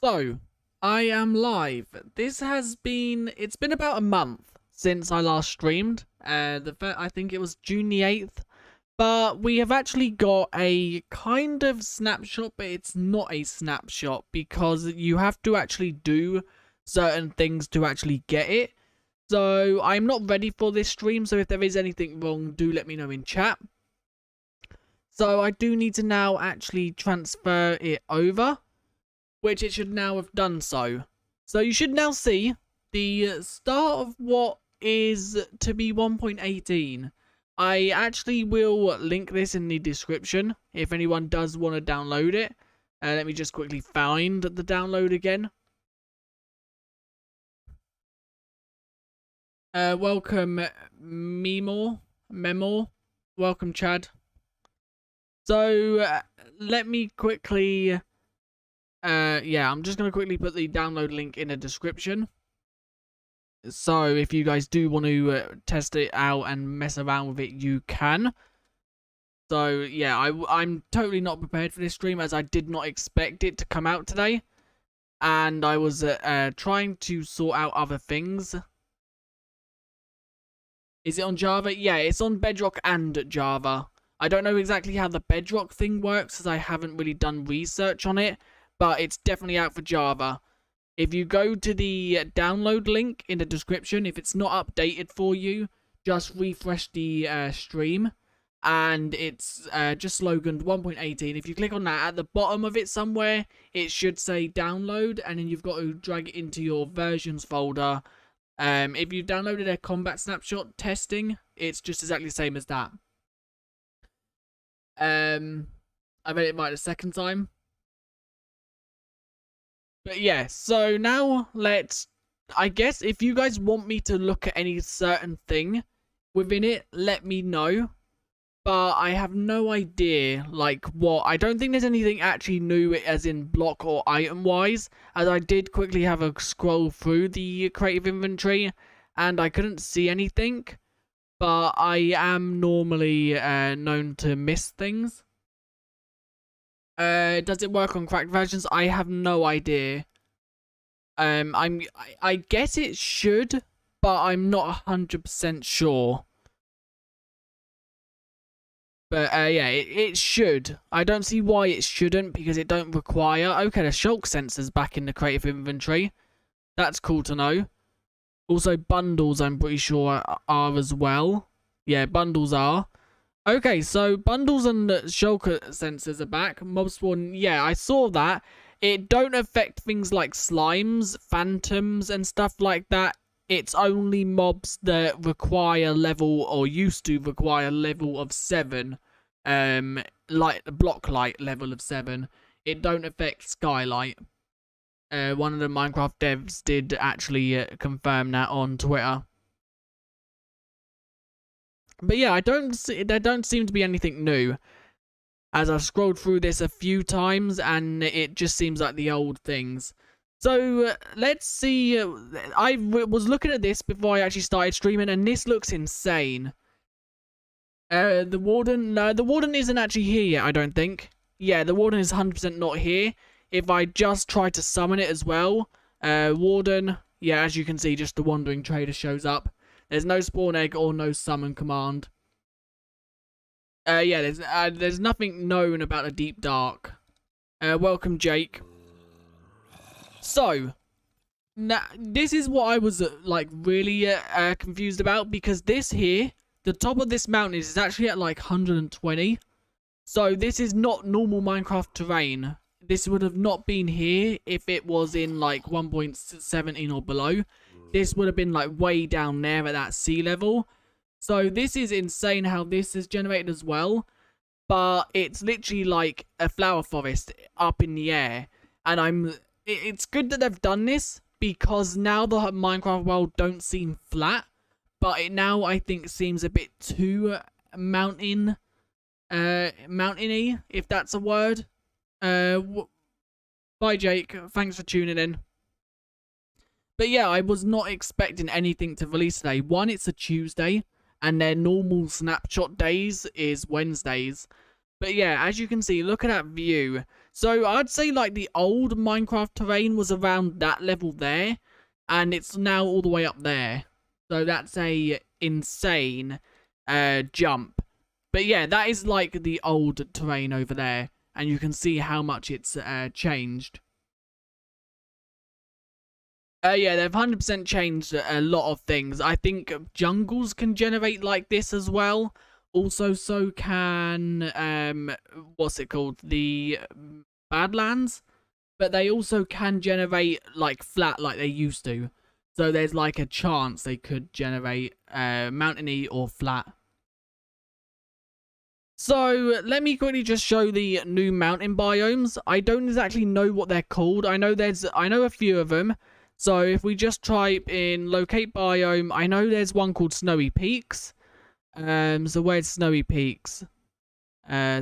So, I am live. It's been about a month since I last streamed. I think it was June the 8th. But we have actually got a kind of snapshot, but it's not a snapshot because you have to actually do certain things to actually get it. So, I'm not ready for this stream, so if there is anything wrong, do let me know in chat. So, I do need to now actually transfer it over, which it should now have done so. So you should now see the start of what is to be 1.18. I actually will link this in the description if anyone does want to download it. Let me just quickly find the download again. Welcome Memor. Welcome Chad. So let me quickly... I'm just going to quickly put the download link in the description. So if you guys do want to test it out and mess around with it, you can. So yeah, I'm totally not prepared for this stream as I did not expect it to come out today. And I was trying to sort out other things. Is it on Java? Yeah, it's on Bedrock and Java. I don't know exactly how the Bedrock thing works as I haven't really done research on it. But it's definitely out for Java. If you go to the download link in the description, if it's not updated for you, just refresh the stream. And it's just sloganed 1.18. If you click on that, at the bottom of it somewhere, it should say download. And then you've got to drag it into your versions folder. If you've downloaded a combat snapshot testing, it's just exactly the same as that. I made it right the second time. But yeah, so now I guess if you guys want me to look at any certain thing within it, let me know. But I have no idea, like, what. I don't think there's anything actually new as in block or item wise, as I did quickly have a scroll through the creative inventory, and I couldn't see anything. But I am normally known to miss things. Does it work on cracked versions? I have no idea. I guess it should, but I'm not 100% sure. But yeah, it should. I don't see why it shouldn't because it don't require. Okay, the shulk sensor's back in the creative inventory. That's cool to know. Also, bundles I'm pretty sure are as well. Yeah, bundles are. Okay, so bundles and shulk sensors are back. Mob spawn, yeah, I saw that. It don't affect things like slimes, phantoms, and stuff like that. It's only mobs that require level, or used to require level of 7. Like the block light level of 7. It don't affect skylight. One of the Minecraft devs did actually confirm that on Twitter. But yeah, there don't seem to be anything new. As I've scrolled through this a few times, and it just seems like the old things. So, let's see. I was looking at this before I actually started streaming, and this looks insane. The Warden isn't actually here yet, I don't think. Yeah, the Warden is 100% not here. If I just try to summon it as well, Warden, yeah, as you can see, just the Wandering Trader shows up. There's no spawn egg or no summon command. Yeah, there's nothing known about the Deep Dark. Welcome, Jake. So, now, this is what I was, like, really confused about. Because this here, the top of this mountain is actually at, like, 120. So, this is not normal Minecraft terrain. This would have not been here if it was in, like, 1.17 or below. This would have been, like, way down there at that sea level. So, this is insane how this is generated as well. But it's literally, like, a flower forest up in the air. And it's good that they've done this. Because now the Minecraft world don't seem flat. But it now, I think, seems a bit too mountainy, if that's a word. Bye, Jake. Thanks for tuning in. But yeah, I was not expecting anything to release today. One, it's a Tuesday, and their normal snapshot days is Wednesdays. But yeah, as you can see, look at that view. So I'd say like the old Minecraft terrain was around that level there, and it's now all the way up there. So that's a insane jump. But yeah, that is like the old terrain over there, and you can see how much it's changed. Yeah, they've 100% changed a lot of things. I think jungles can generate like this as well. Also, so can, what's it called? The Badlands. But they also can generate like flat like they used to. So there's like a chance they could generate mountainy or flat. So let me quickly just show the new mountain biomes. I don't exactly know what they're called. I know a few of them. So if we just type in locate biome, I know there's one called Snowy Peaks. So where's Snowy Peaks?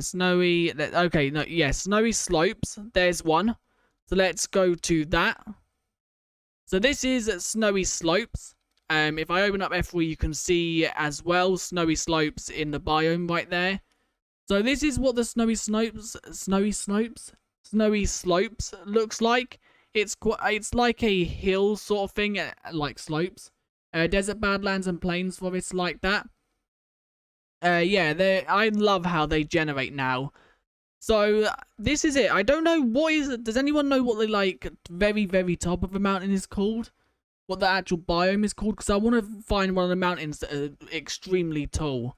Snowy. Okay, no, yeah, Snowy Slopes. There's one. So let's go to that. So this is Snowy Slopes. If I open up F3, you can see as well Snowy Slopes in the biome right there. So this is what the Snowy Slopes looks like. It's like a hill sort of thing, like slopes. Desert Badlands and Plains Forests like that. Yeah, I love how they generate now. So this is it. I don't know what is. Does anyone know what the like very very top of a mountain is called? What the actual biome is called? Because I want to find one of the mountains that are extremely tall.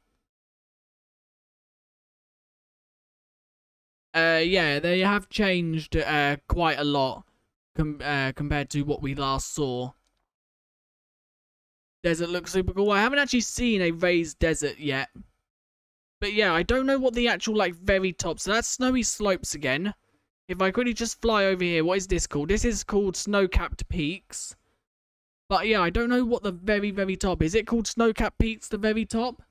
Yeah, they have changed quite a lot compared to what we last saw. Desert looks super cool. I haven't actually seen a raised desert yet. But yeah, I don't know what the actual, like, very top... So that's Snowy Slopes again. If I quickly just fly over here, what is this called? This is called Snow-Capped Peaks. But yeah, I don't know what the very, very top... Is it called Snow-Capped Peaks, the very top?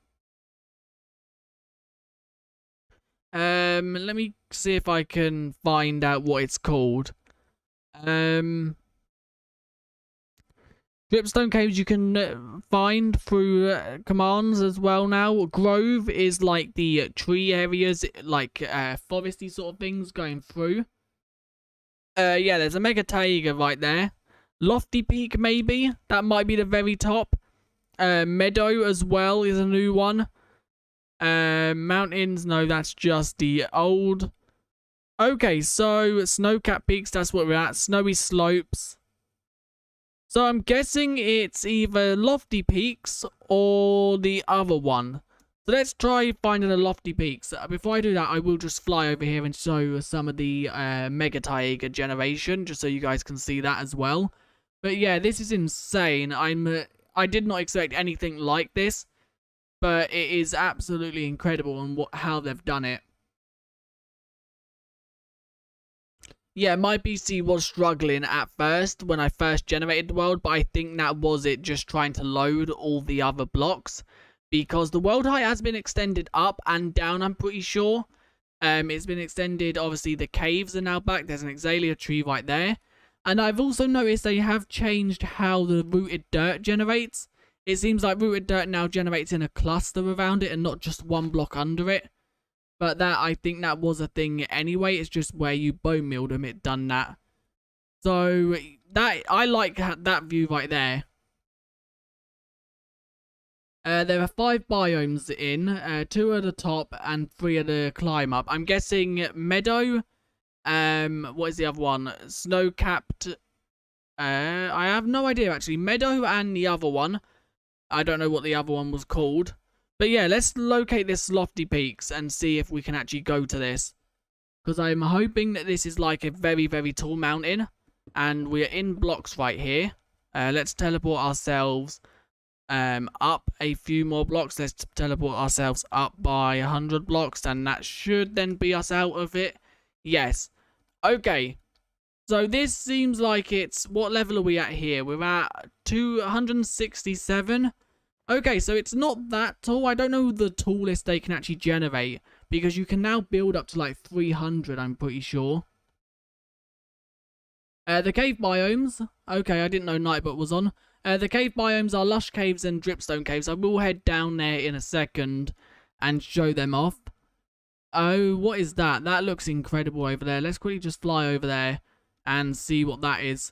Let me see if I can find out what it's called. Dripstone caves you can find through commands as well now. Grove is like the tree areas, like foresty sort of things going through. Yeah, there's a Mega Taiga right there. Lofty Peak maybe, that might be the very top. Meadow as well is a new one. Mountains, no, that's just the old. Okay, so Snow-Capped Peaks, that's what we're at. Snowy Slopes. So I'm guessing it's either Lofty Peaks or the other one. So let's try finding the Lofty Peaks. Before I do that, I will just fly over here and show some of the Mega Taiga generation, just so you guys can see that as well. But yeah, this is insane. I did not expect anything like this, but it is absolutely incredible on how they've done it. Yeah, my PC was struggling at first when I first generated the world, but I think that was it just trying to load all the other blocks. Because the world height has been extended up and down, I'm pretty sure. It's been extended, obviously the caves are now back. There's an Azalea tree right there. And I've also noticed they have changed how the rooted dirt generates. It seems like rooted dirt now generates in a cluster around it and not just one block under it. But that, I think that was a thing anyway. It's just where you bone milled them, it done that. So, that I like that view right there. There are 5 biomes in. 2 at the top and 3 at the climb up. I'm guessing Meadow. What is the other one? Snow-Capped. I have no idea, actually. Meadow and the other one. I don't know what the other one was called. But yeah, let's locate this Lofty Peaks and see if we can actually go to this. Because I'm hoping that this is like a very, very tall mountain. And we're in blocks right here. Let's teleport ourselves up a few more blocks. Let's teleport ourselves up by 100 blocks. And that should then be us out of it. Yes. Okay. So this seems like it's... What level are we at here? We're at 267. Okay, so it's not that tall. I don't know the tallest they can actually generate, because you can now build up to like 300, I'm pretty sure. The cave biomes. Okay, I didn't know Nightbot was on. The cave biomes are Lush caves and dripstone caves. I will head down there in a second and show them off. Oh, what is that? That looks incredible over there. Let's quickly just fly over there and see what that is.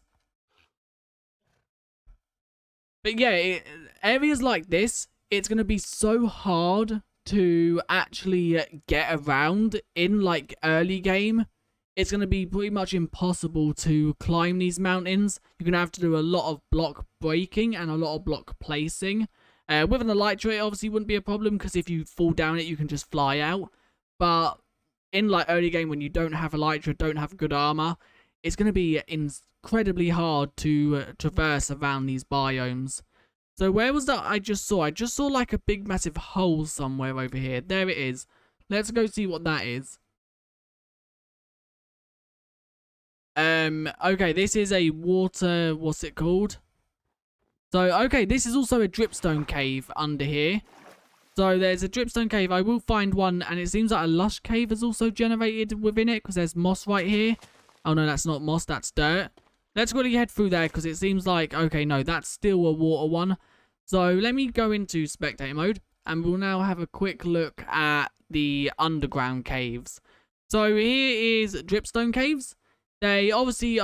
But yeah, areas like this, it's going to be so hard to actually get around in like early game. It's going to be pretty much impossible to climb these mountains. You're going to have to do a lot of block breaking and a lot of block placing. With an elytra, it obviously wouldn't be a problem because if you fall down it, you can just fly out. But in like early game, when you don't have elytra, don't have good armor, it's going to be incredibly hard to traverse around these biomes. So where was that I just saw? I just saw like a big massive hole somewhere over here. There it is. Let's go see what that is. Okay, this is a water, what's it called? So, okay, this is also a dripstone cave under here. So there's a dripstone cave. I will find one, and it seems like a lush cave is also generated within it because there's moss right here. Oh no, that's not moss, that's dirt. Let's really head through there because it seems like, okay, no, that's still a water one. So let me go into spectator mode, and we'll now have a quick look at the underground caves. So here is dripstone caves. They obviously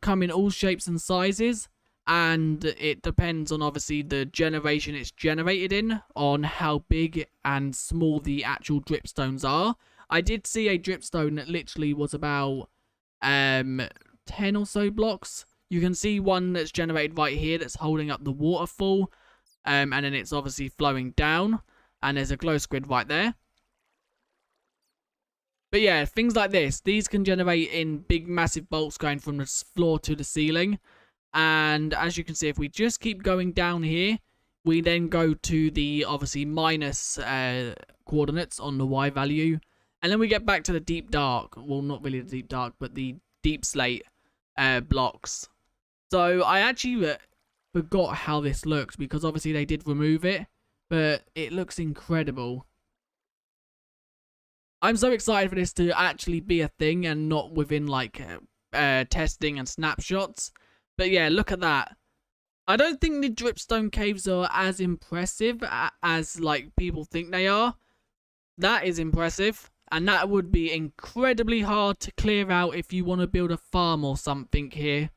come in all shapes and sizes, and it depends on obviously the generation it's generated in, on how big and small the actual dripstones are. I did see a dripstone that literally was about 10 or so blocks. You can see one that's generated right here that's holding up the waterfall, and then it's obviously flowing down, and there's a glow squid right there. But yeah, things like this, these can generate in big massive bolts going from the floor to the ceiling. And as you can see, if we just keep going down here, we then go to the obviously minus coordinates on the Y value. And then we get back to the deep dark. Well, not really the deep dark, but the deep slate blocks. So I actually forgot how this looks because obviously they did remove it. But it looks incredible. I'm so excited for this to actually be a thing and not within like testing and snapshots. But yeah, look at that. I don't think the dripstone caves are as impressive as like people think they are. That is impressive. And that would be incredibly hard to clear out if you want to build a farm or something here.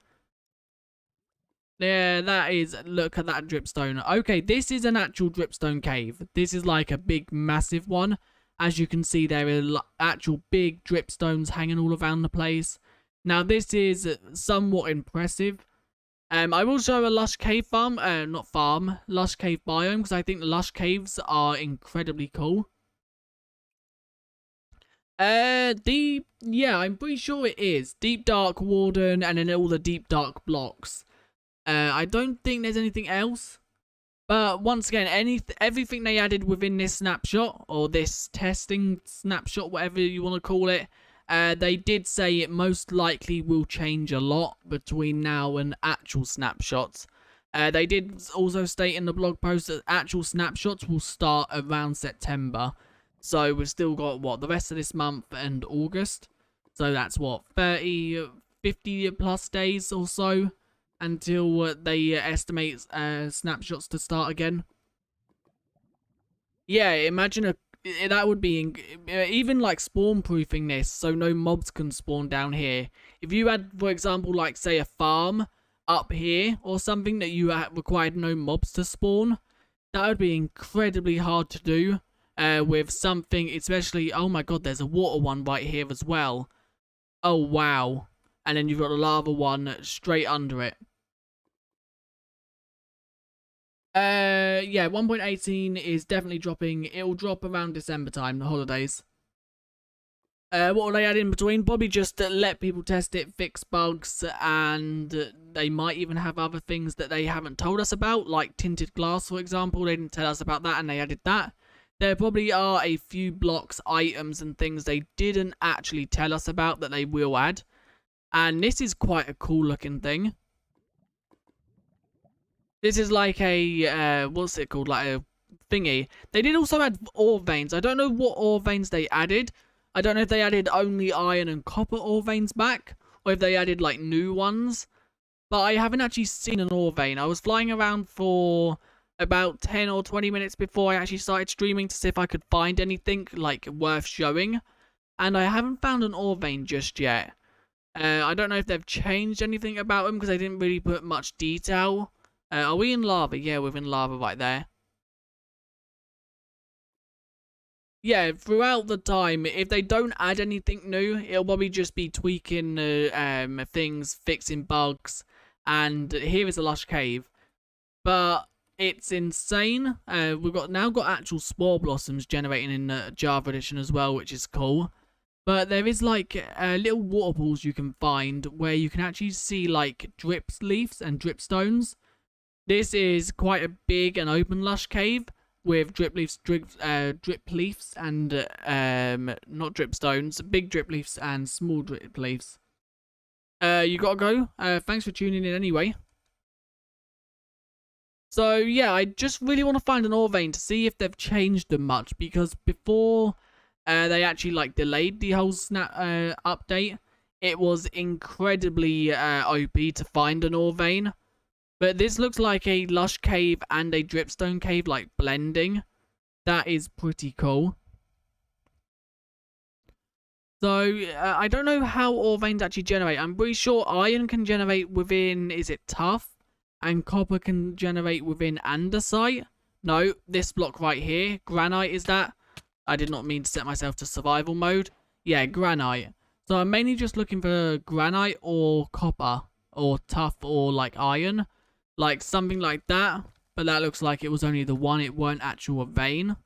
Yeah, that is, look at that dripstone. Okay, this is an actual dripstone cave. This is like a big massive one. As you can see, there are actual big dripstones hanging all around the place. Now, this is somewhat impressive. I will show a lush cave farm, lush cave biome, because I think the lush caves are incredibly cool. Yeah, I'm pretty sure it is. Deep Dark Warden, and then all the Deep Dark blocks. I don't think there's anything else. But once again, everything they added within this snapshot, or this testing snapshot, whatever you want to call it, they did say it most likely will change a lot between now and actual snapshots. They did also state in the blog post that actual snapshots will start around September. So we've still got, what, the rest of this month and August. So that's, what, 30, 50 plus days or so until they estimate snapshots to start again. Yeah, imagine that would be even like spawn proofing this so no mobs can spawn down here. If you had, for example, like say a farm up here or something that you required no mobs to spawn, that would be incredibly hard to do with something, especially, oh my god, there's a water one right here as well. Oh wow. And then you've got a lava one straight under it. Yeah, 1.18 is definitely dropping. It'll drop around December time, the holidays. What will they add in between? Probably just let people test it, fix bugs, and they might even have other things that they haven't told us about, like tinted glass, for example. They didn't tell us about that, and they added that. There probably are a few blocks, items, and things they didn't actually tell us about that they will add. And this is quite a cool looking thing. This is like a, what's it called, like a thingy. They did also add ore veins. I don't know what ore veins they added. I don't know if they added only iron and copper ore veins back, or if they added, like, new ones. But I haven't actually seen an ore vein. I was flying around for about 10 or 20 minutes before I actually started streaming to see if I could find anything, like, worth showing. and I haven't found an ore vein just yet. I don't know if they've changed anything about them because they didn't really put much detail. Are we in lava? Yeah, we're in lava right there. Yeah, throughout the time, if they don't add anything new, it'll probably just be tweaking things, fixing bugs, and here is a lush cave. But it's insane. We've now got actual spore blossoms generating in Java Edition as well, which is cool. But there is like little water pools you can find where you can actually see like drip leaves and dripstones. This is quite a big and open lush cave with drip leaves, and not dripstones, big drip leaves and small drip leaves. You gotta go. Thanks for tuning in anyway. So yeah, I just really want to find an ore vein to see if they've changed them much, because before they actually like delayed the whole snap update, it was incredibly OP to find an ore vein. But this looks like a lush cave and a dripstone cave, like blending. That is pretty cool. So I don't know how ore veins actually generate. I'm pretty sure iron can generate within, is it tough? And copper can generate within andesite. No, this block right here, granite is that. I did not mean to set myself to survival mode. Yeah, granite. So I'm mainly just looking for granite or copper or tough or like iron. Like something like that. But that looks like it was only the one. It weren't actual vein.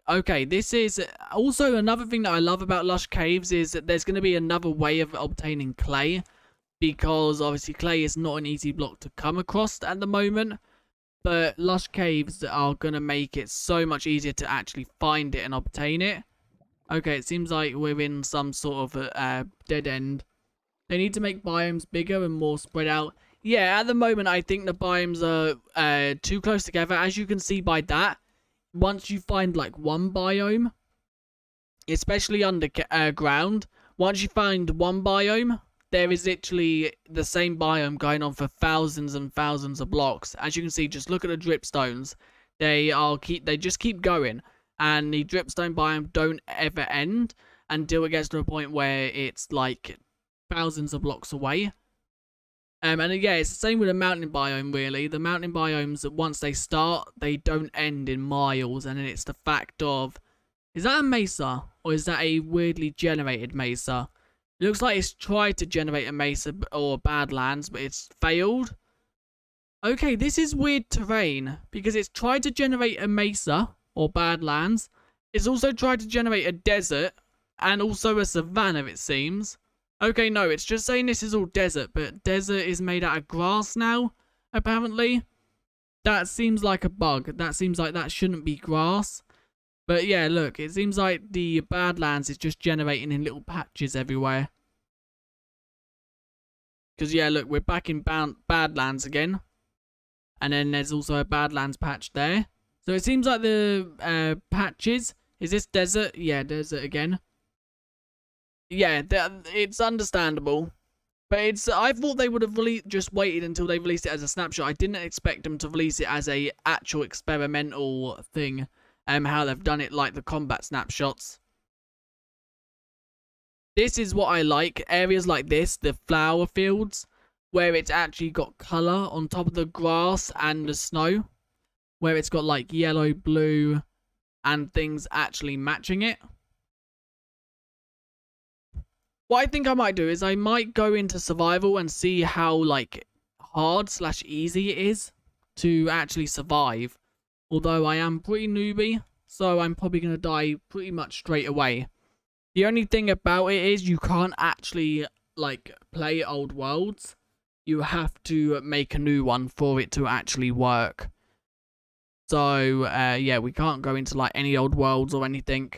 Okay, this is also another thing that I love about Lush Caves is that there's going to be another way of obtaining clay, because obviously clay is not an easy block to come across at the moment, but Lush Caves are going to make it so much easier to actually find it and obtain it. Okay, it seems like we're in some sort of dead end. They need to make biomes bigger and more spread out. Yeah, at the moment I think the biomes are too close together, as you can see by that. Once you find like one biome, especially underground, once you find one biome, there is literally the same biome going on for thousands and thousands of blocks. As you can see, just look at the dripstones. They just keep going, and the dripstone biome don't ever end until it gets to a point where it's like thousands of blocks away. And yeah, it's the same with the mountain biome, really. The mountain biomes, once they start, they don't end in miles. And then it's the fact of, is that a mesa? Or is that a weirdly generated mesa? It looks like it's tried to generate a mesa or badlands, but it's failed. Okay, this is weird terrain, because it's tried to generate a mesa or badlands. It's also tried to generate a desert and also a savanna, it seems. Okay, no, it's just saying this is all desert, but desert is made out of grass now, apparently. That seems like a bug. That seems like that shouldn't be grass. But yeah, look, it seems like the Badlands is just generating in little patches everywhere. Because yeah, look, we're back in Badlands again. And then there's also a Badlands patch there. So it seems like the patches, is this desert? Yeah, desert again. Yeah, it's understandable. But I thought they would have just waited until they released it as a snapshot. I didn't expect them to release it as a actual experimental thing. How they've done it like the combat snapshots. This is what I like. Areas like this, the flower fields, where it's actually got colour on top of the grass and the snow. Where it's got like yellow, blue, and things actually matching it. What I think I might do is I might go into survival and see how like hard / easy it is to actually survive. Although I am pretty newbie, so I'm probably going to die pretty much straight away. The only thing about it is you can't actually like play old worlds. You have to make a new one for it to actually work. So yeah, we can't go into like any old worlds or anything.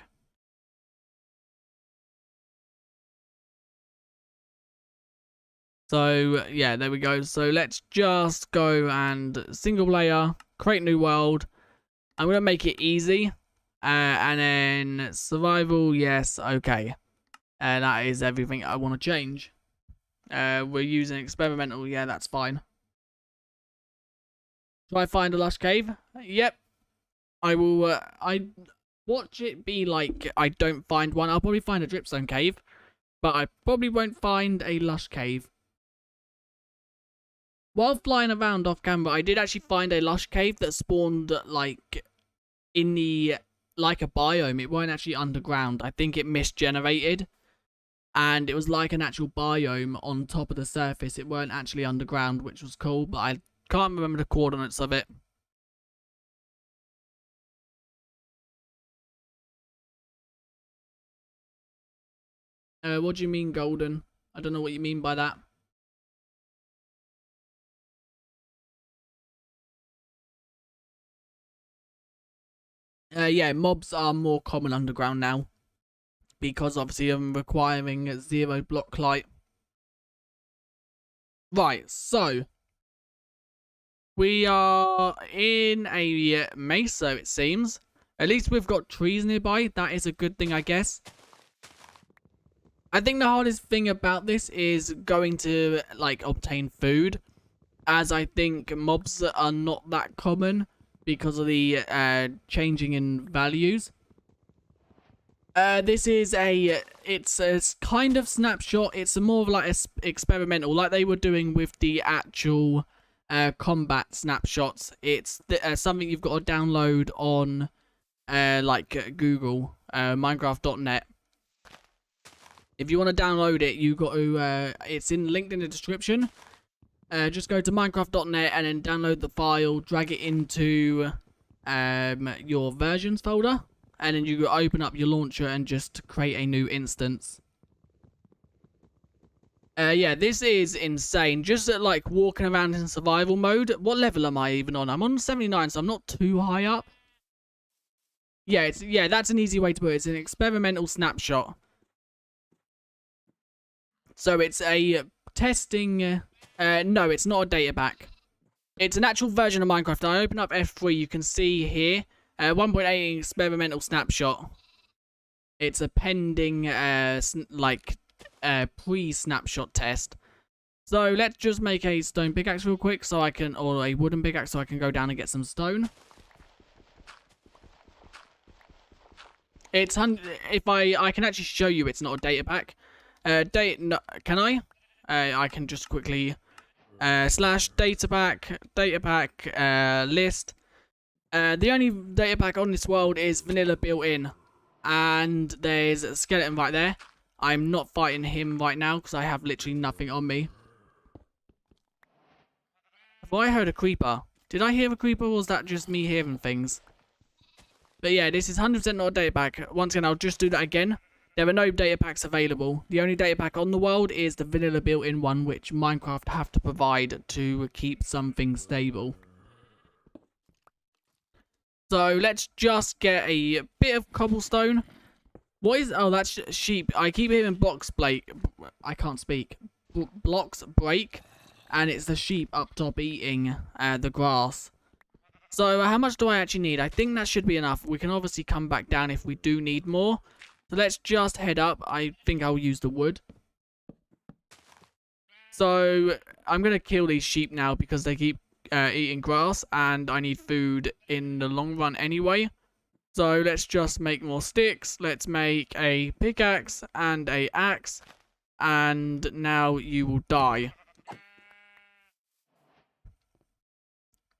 So, yeah, there we go. So, let's just go and single player, create new world. I'm going to make it easy. And then survival, yes, okay. And that is everything I want to change. We're using experimental, yeah, that's fine. Do I find a lush cave? Yep. I will, I watch it be like I don't find one. I'll probably find a dripstone cave, but I probably won't find a lush cave. While flying around off camera, I did actually find a lush cave that spawned, like, in the, like a biome. It weren't actually underground. I think it misgenerated. And it was like an actual biome on top of the surface. It weren't actually underground, which was cool, but I can't remember the coordinates of it. What do you mean, golden? I don't know what you mean by that. Yeah, mobs are more common underground now. Because obviously I'm requiring 0 block light. Right, so we are in a mesa, it seems. At least we've got trees nearby. That is a good thing, I guess. I think the hardest thing about this is going to, like, obtain food. As I think mobs are not that common because of the changing in values. This is it's a kind of snapshot. It's more of like a experimental, like they were doing with the actual combat snapshots. It's something you've got to download on like Google, Minecraft.net. If you want to download it, you got to. It's linked in the description. Just go to Minecraft.net and then download the file, drag it into your versions folder. And then you open up your launcher and just create a new instance. Yeah, this is insane. Just like walking around in survival mode. What level am I even on? I'm on 79, so I'm not too high up. Yeah, that's an easy way to put it. It's an experimental snapshot. So it's a testing. No, it's not a data pack. It's an actual version of Minecraft. I open up F3. You can see here. 1.8 experimental snapshot. It's a pending, pre-snapshot test. So let's just make a stone pickaxe real quick, so I can, or a wooden pickaxe, so I can go down and get some stone. It's if I can actually show you, it's not a data pack. No, can I? I can just quickly slash data pack list. The only data pack on this world is vanilla built-in. And there's a skeleton right there. I'm not fighting him right now because I have literally nothing on me. Have I heard a creeper? Did I hear a creeper, or was that just me hearing things? But yeah, this is 100% not a data pack. Once again, I'll just do that again. There are no data packs available. The only data pack on the world is the vanilla built-in one, which Minecraft have to provide to keep something stable. So let's just get a bit of cobblestone. What is... Oh, that's sheep. I keep hearing blocks break. I can't speak. Blocks break. And it's the sheep up top eating the grass. So how much do I actually need? I think that should be enough. We can obviously come back down if we do need more. So let's just head up. I think I'll use the wood. So I'm going to kill these sheep now because they keep eating grass, and I need food in the long run anyway. So let's just make more sticks. Let's make a pickaxe and a axe, and now you will die.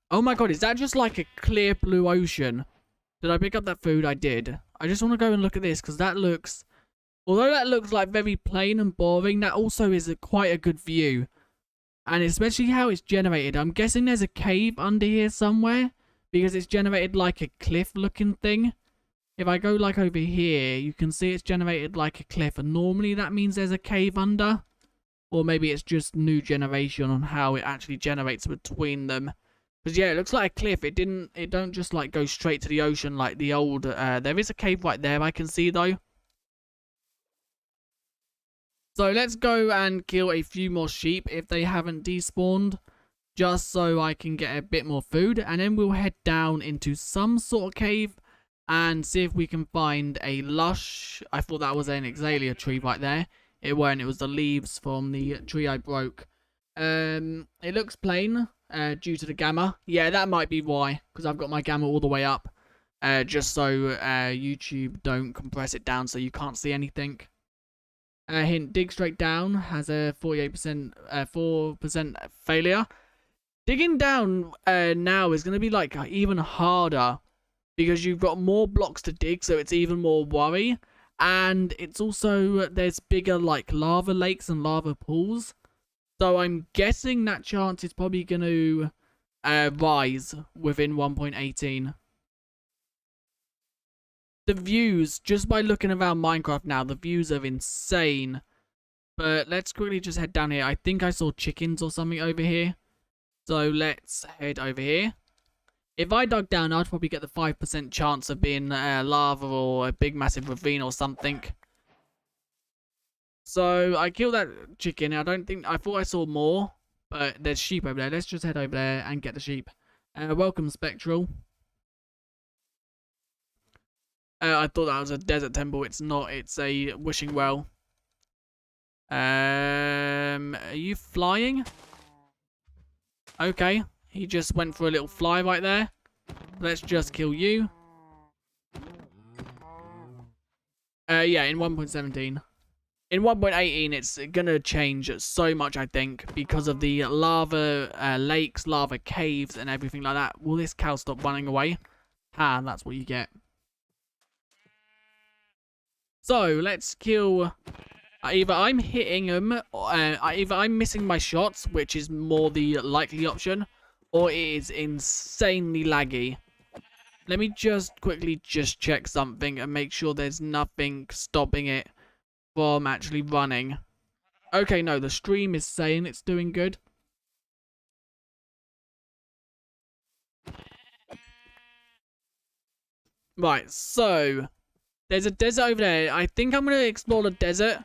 Oh my god, is that just like a clear blue ocean? Did I pick up that food? I did. I just want to go and look at this because that looks, although that looks like very plain and boring, that also is quite a good view. And especially how it's generated. I'm guessing there's a cave under here somewhere. Because it's generated like a cliff looking thing. If I go like over here, you can see it's generated like a cliff. And normally that means there's a cave under. Or maybe it's just new generation on how it actually generates between them. Because yeah, it looks like a cliff. It don't just like go straight to the ocean like the old. There is a cave right there I can see though. So let's go and kill a few more sheep if they haven't despawned. Just so I can get a bit more food. And then we'll head down into some sort of cave. And see if we can find a lush. I thought that was an azalea tree right there. It weren't. It was the leaves from the tree I broke. It looks plain. Due to the gamma. Yeah, that might be why. Because I've got my gamma all the way up. just so YouTube don't compress it down so you can't see anything. Hint, dig straight down has a 48%, 4% failure. Digging down now is going to be like even harder because you've got more blocks to dig, so it's even more worry. And it's also, there's bigger like lava lakes and lava pools. So I'm guessing that chance is probably going to rise within 1.18. The views, just by looking around Minecraft now, the views are insane. But let's quickly just head down here. I think I saw chickens or something over here. So let's head over here. If I dug down, I'd probably get the 5% chance of being lava or a big massive ravine or something. So I killed that chicken. I thought I saw more. But there's sheep over there. Let's just head over there and get the sheep. Welcome, Spectral. I thought that was a desert temple. It's not. It's a wishing well. Are you flying? Okay. He just went for a little fly right there. Let's just kill you. Yeah, in 1.17. In 1.18, it's gonna change so much, I think, because of the lava lakes, lava caves, and everything like that. Will this cow stop running away? Ah, that's what you get. So, let's kill... either I'm hitting him, either I'm missing my shots, which is more the likely option, or it is insanely laggy. Let me just quickly just check something and make sure there's nothing stopping it from actually running. Okay, no, the stream is saying it's doing good. Right, so... there's a desert over there. I think I'm going to explore the desert.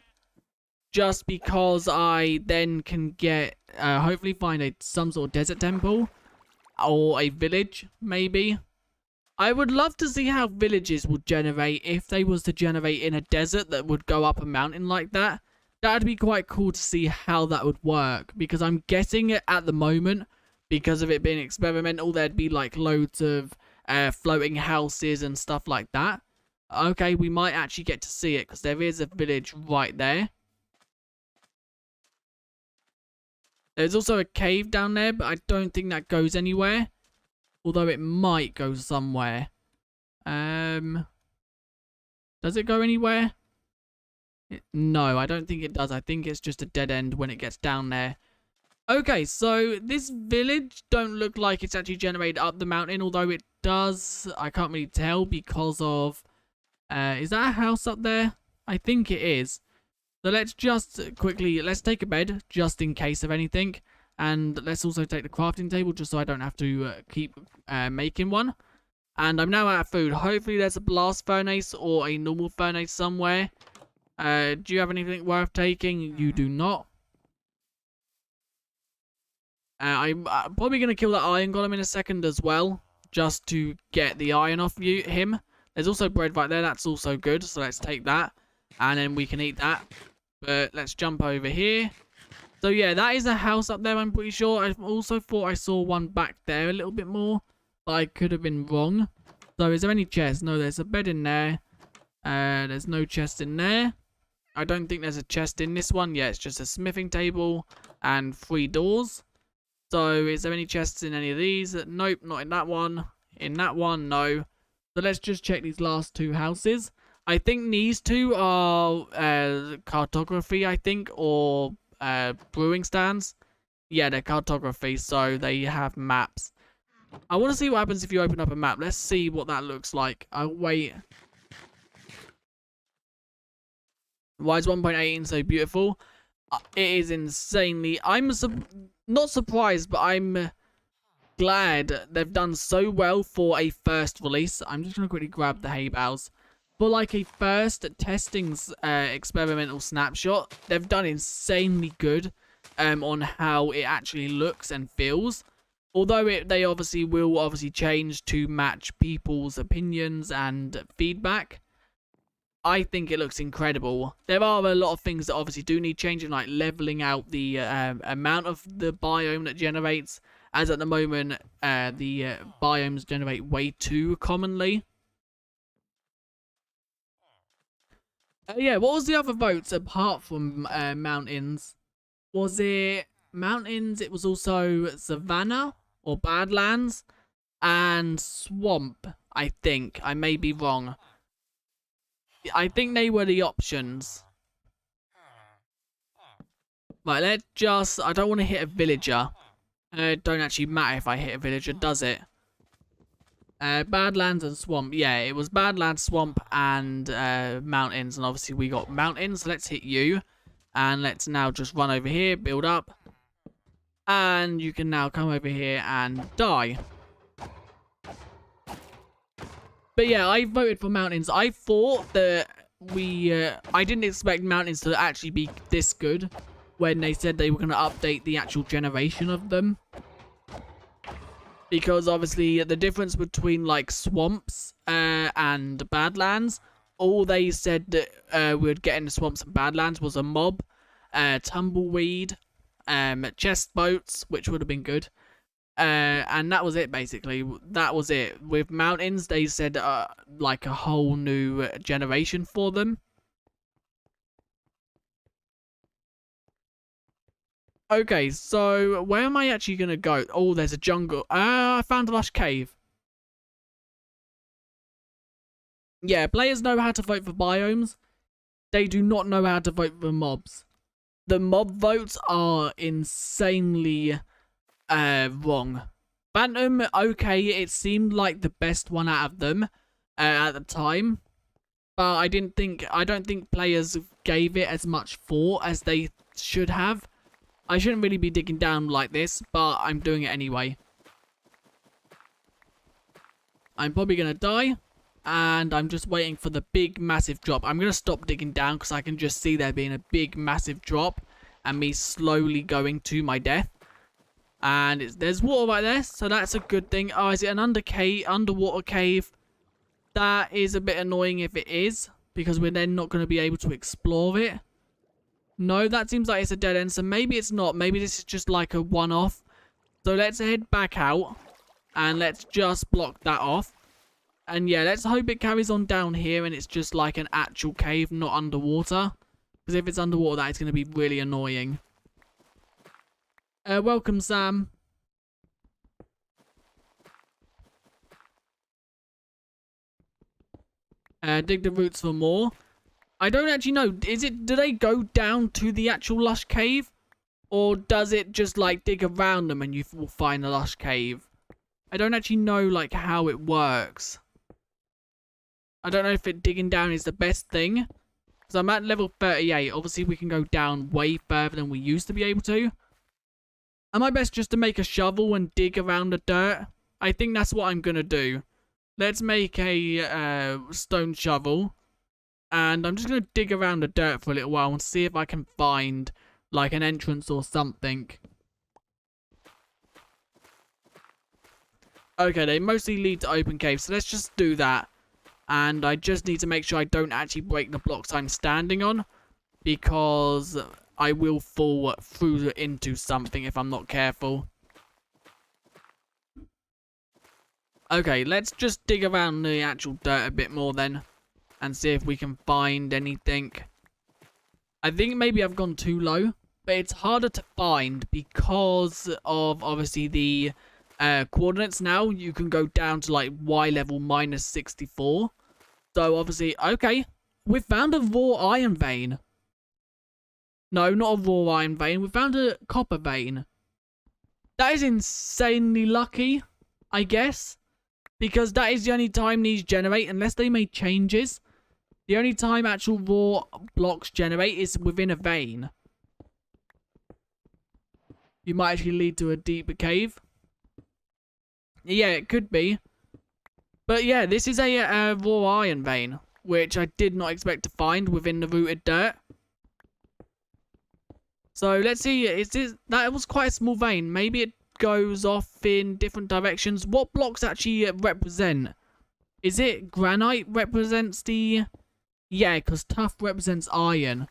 Just because I then can get... hopefully find some sort of desert temple. Or a village, maybe. I would love to see how villages would generate if they was to generate in a desert that would go up a mountain like that. That'd be quite cool to see how that would work. Because I'm guessing it at the moment, because of it being experimental, there'd be like loads of floating houses and stuff like that. Okay, we might actually get to see it because there is a village right there. There's also a cave down there, but I don't think that goes anywhere. Although it might go somewhere. Does it go anywhere? No, I don't think it does. I think it's just a dead end when it gets down there. Okay, so this village don't look like it's actually generated up the mountain, although it does. I can't really tell because of... is that a house up there? I think it is. So let's just quickly, let's take a bed just in case of anything. And let's also take the crafting table just so I don't have to keep making one. And I'm now out of food. Hopefully there's a blast furnace or a normal furnace somewhere. Do you have anything worth taking? You do not. I'm probably going to kill that iron golem in a second as well. Just to get the iron off him. There's also bread right there. That's also good. So let's take that. And then we can eat that. But let's jump over here. So yeah, that is a house up there, I'm pretty sure. I also thought I saw one back there a little bit more. But I could have been wrong. So is there any chest? No, there's a bed in there. There's no chest in there. I don't think there's a chest in this one. Yeah, it's just a smithing table and 3 doors. So is there any chests in any of these? Nope, not in that one. In that one, no. So let's just check these last 2 houses. I think these 2 are cartography, I think, or brewing stands. Yeah, they're cartography, so they have maps. I want to see what happens if you open up a map. Let's see what that looks like. I'll wait. Why is 1.18 so beautiful? It is insanely... I'm not surprised, but I'm glad they've done so well for a first release. I'm just going to quickly grab the hay bales. For like a first testing experimental snapshot, they've done insanely good on how it actually looks and feels. Although they obviously will change to match people's opinions and feedback. I think it looks incredible. There are a lot of things that obviously do need changing, like leveling out the amount of the biome that generates. As at the moment, the biomes generate way too commonly. Yeah, what was the other votes apart from mountains? Was it mountains? It was also savannah or badlands and swamp, I think. I may be wrong. I think they were the options. Right, let's just... I don't want to hit a villager. It don't actually matter if I hit a villager, does it? Badlands and swamp. Yeah, it was badlands, swamp, and mountains. And obviously we got mountains. Let's hit you. And let's now just run over here, build up. And you can now come over here and die. But yeah, I voted for mountains. I thought that I didn't expect mountains to actually be this good when they said they were going to update the actual generation of them. Because obviously the difference between like swamps and badlands, all they said that we'd get in the swamps and badlands was a mob, tumbleweed, chest boats, which would have been good. And that was it, basically. That was it. With mountains, they said like a whole new generation for them. Okay, so where am I actually going to go? Oh, there's a jungle. I found a Lush cave. Yeah, players know how to vote for biomes. They do not know how to vote for mobs. The mob votes are insanely wrong. Phantom, okay, it seemed like the best one out of them at the time. But I don't think players gave it as much thought as they should have. I shouldn't really be digging down like this, but I'm doing it anyway. I'm probably going to die, and I'm just waiting for the big, massive drop. I'm going to stop digging down because I can just see there being a big, massive drop, and me slowly going to my death. And there's water right there, so that's a good thing. Oh, is it an underwater cave? That is a bit annoying if it is, because we're then not going to be able to explore it. No, that seems like it's a dead end, so maybe it's not. Maybe this is just like a one-off. So let's head back out, and let's just block that off. And yeah, let's hope it carries on down here, and it's just like an actual cave, not underwater. Because if it's underwater, that is going to be really annoying. Welcome, Sam. Dig the roots for more. I don't actually know. Do they go down to the actual Lush cave? Or does it just like dig around them and you will find the Lush cave? I don't actually know like how it works. I don't know if digging down is the best thing. Because I'm at level 38. Obviously we can go down way further than we used to be able to. Am I best just to make a shovel and dig around the dirt? I think that's what I'm going to do. Let's make a stone shovel. And I'm just going to dig around the dirt for a little while and see if I can find, like, an entrance or something. Okay, they mostly lead to open caves, so let's just do that. And I just need to make sure I don't actually break the blocks I'm standing on, because I will fall through into something if I'm not careful. Okay, let's just dig around the actual dirt a bit more then. And see if we can find anything. I think maybe I've gone too low. But it's harder to find because of obviously the coordinates now. You can go down to like Y level minus 64. So obviously, okay. We found a raw iron vein. No, not a raw iron vein. We found a copper vein. That is insanely lucky, I guess. Because that is the only time these generate, unless they made changes. The only time actual raw blocks generate is within a vein. You might actually lead to a deeper cave. Yeah, it could be. But yeah, this is a raw iron vein, which I did not expect to find within the rooted dirt. So let's see, that was quite a small vein. Maybe it goes off in different directions. What blocks actually represent? Is it granite represents the... Yeah, because tough represents iron.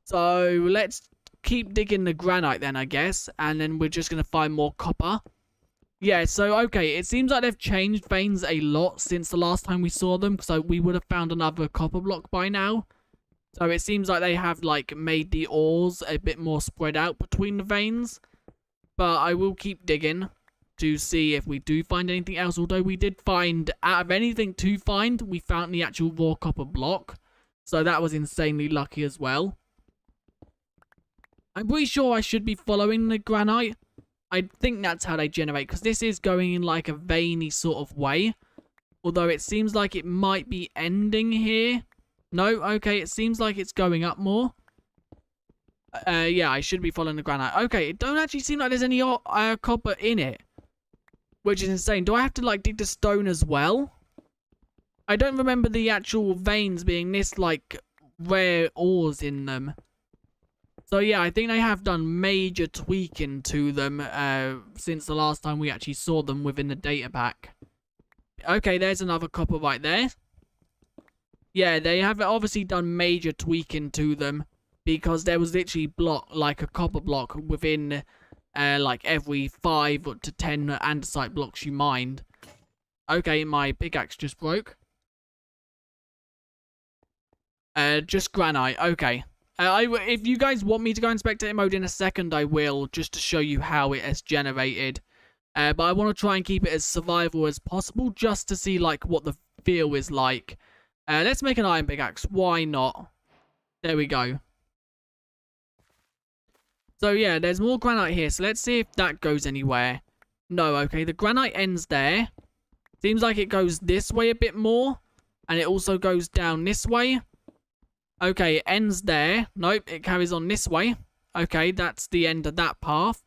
So let's keep digging the granite then, I guess. And then we're just going to find more copper. Yeah, so okay, it seems like they've changed veins a lot since the last time we saw them. So we would have found another copper block by now. So it seems like they have like made the ores a bit more spread out between the veins. But I will keep digging to see if we do find anything else. Although we did find, out of anything to find, we found the actual raw copper block. So that was insanely lucky as well. I'm pretty sure I should be following the granite. I think that's how they generate, because this is going in like a veiny sort of way. Although it seems like it might be ending here. No, okay, it seems like it's going up more. Yeah, I should be following the granite. Okay, it don't actually seem like there's any copper in it. Which is insane. Do I have to, like, dig the stone as well? I don't remember the actual veins being this, like, rare ores in them. So, yeah, I think they have done major tweaking to them since the last time we actually saw them within the data pack. Okay, there's another copper right there. Yeah, they have obviously done major tweaking to them. Because there was literally like a copper block within like every 5 to 10 andesite blocks you mined. Okay, my pickaxe just broke. Just granite. Okay. If you guys want me to go in spectator mode in a second, I will, just to show you how it has generated. But I want to try and keep it as survival as possible, just to see like what the feel is like. Let's make an iron pickaxe. Why not? There we go. So yeah, there's more granite here, so let's see if that goes anywhere. No, okay, the granite ends there. Seems like it goes this way a bit more. And it also goes down this way. Okay, it ends there. Nope, it carries on this way. Okay, that's the end of that path.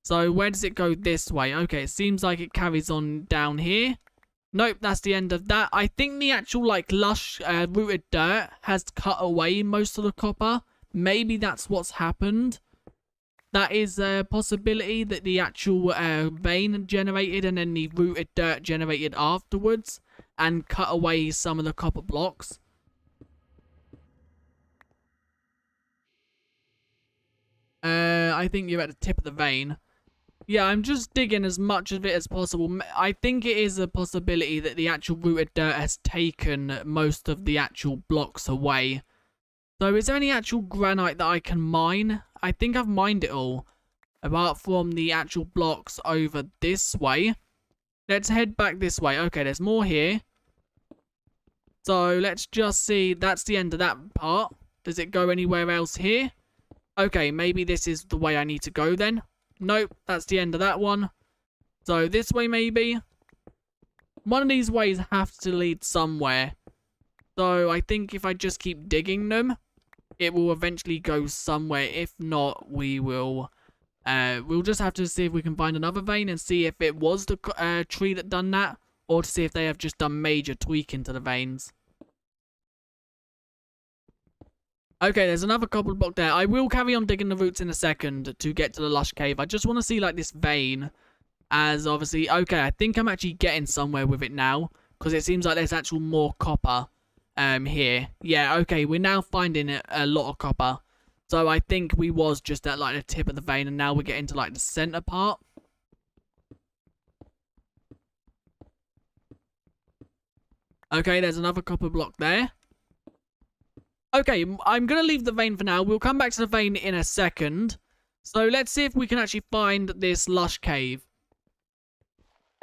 So where does it go this way? Okay, it seems like it carries on down here. Nope, that's the end of that. I think the actual, like, lush rooted dirt has cut away most of the copper. Maybe that's what's happened. That is a possibility, that the actual vein generated and then the rooted dirt generated afterwards and cut away some of the copper blocks. I think you're at the tip of the vein. Yeah, I'm just digging as much of it as possible. I think it is a possibility that the actual rooted dirt has taken most of the actual blocks away. So is there any actual granite that I can mine? I think I've mined it all. Apart from the actual blocks over this way. Let's head back this way. Okay, there's more here. So let's just see. That's the end of that part. Does it go anywhere else here? Okay, maybe this is the way I need to go then. Nope, that's the end of that one. So this way maybe. One of these ways have to lead somewhere. So I think if I just keep digging them, it will eventually go somewhere. If not, we will... we'll just have to see if we can find another vein and see if it was the tree that done that. Or to see if they have just done major tweaking to the veins. Okay, there's another copper block there. I will carry on digging the roots in a second to get to the lush cave. I just want to see like this vein. As obviously... Okay, I think I'm actually getting somewhere with it now. Because it seems like there's actual more copper. Here. Yeah, okay, we're now finding a lot of copper. So I think we was just at, like, the tip of the vein, and now we're getting to, like, the center part. Okay, there's another copper block there. Okay, I'm gonna leave the vein for now. We'll come back to the vein in a second. So let's see if we can actually find this lush cave.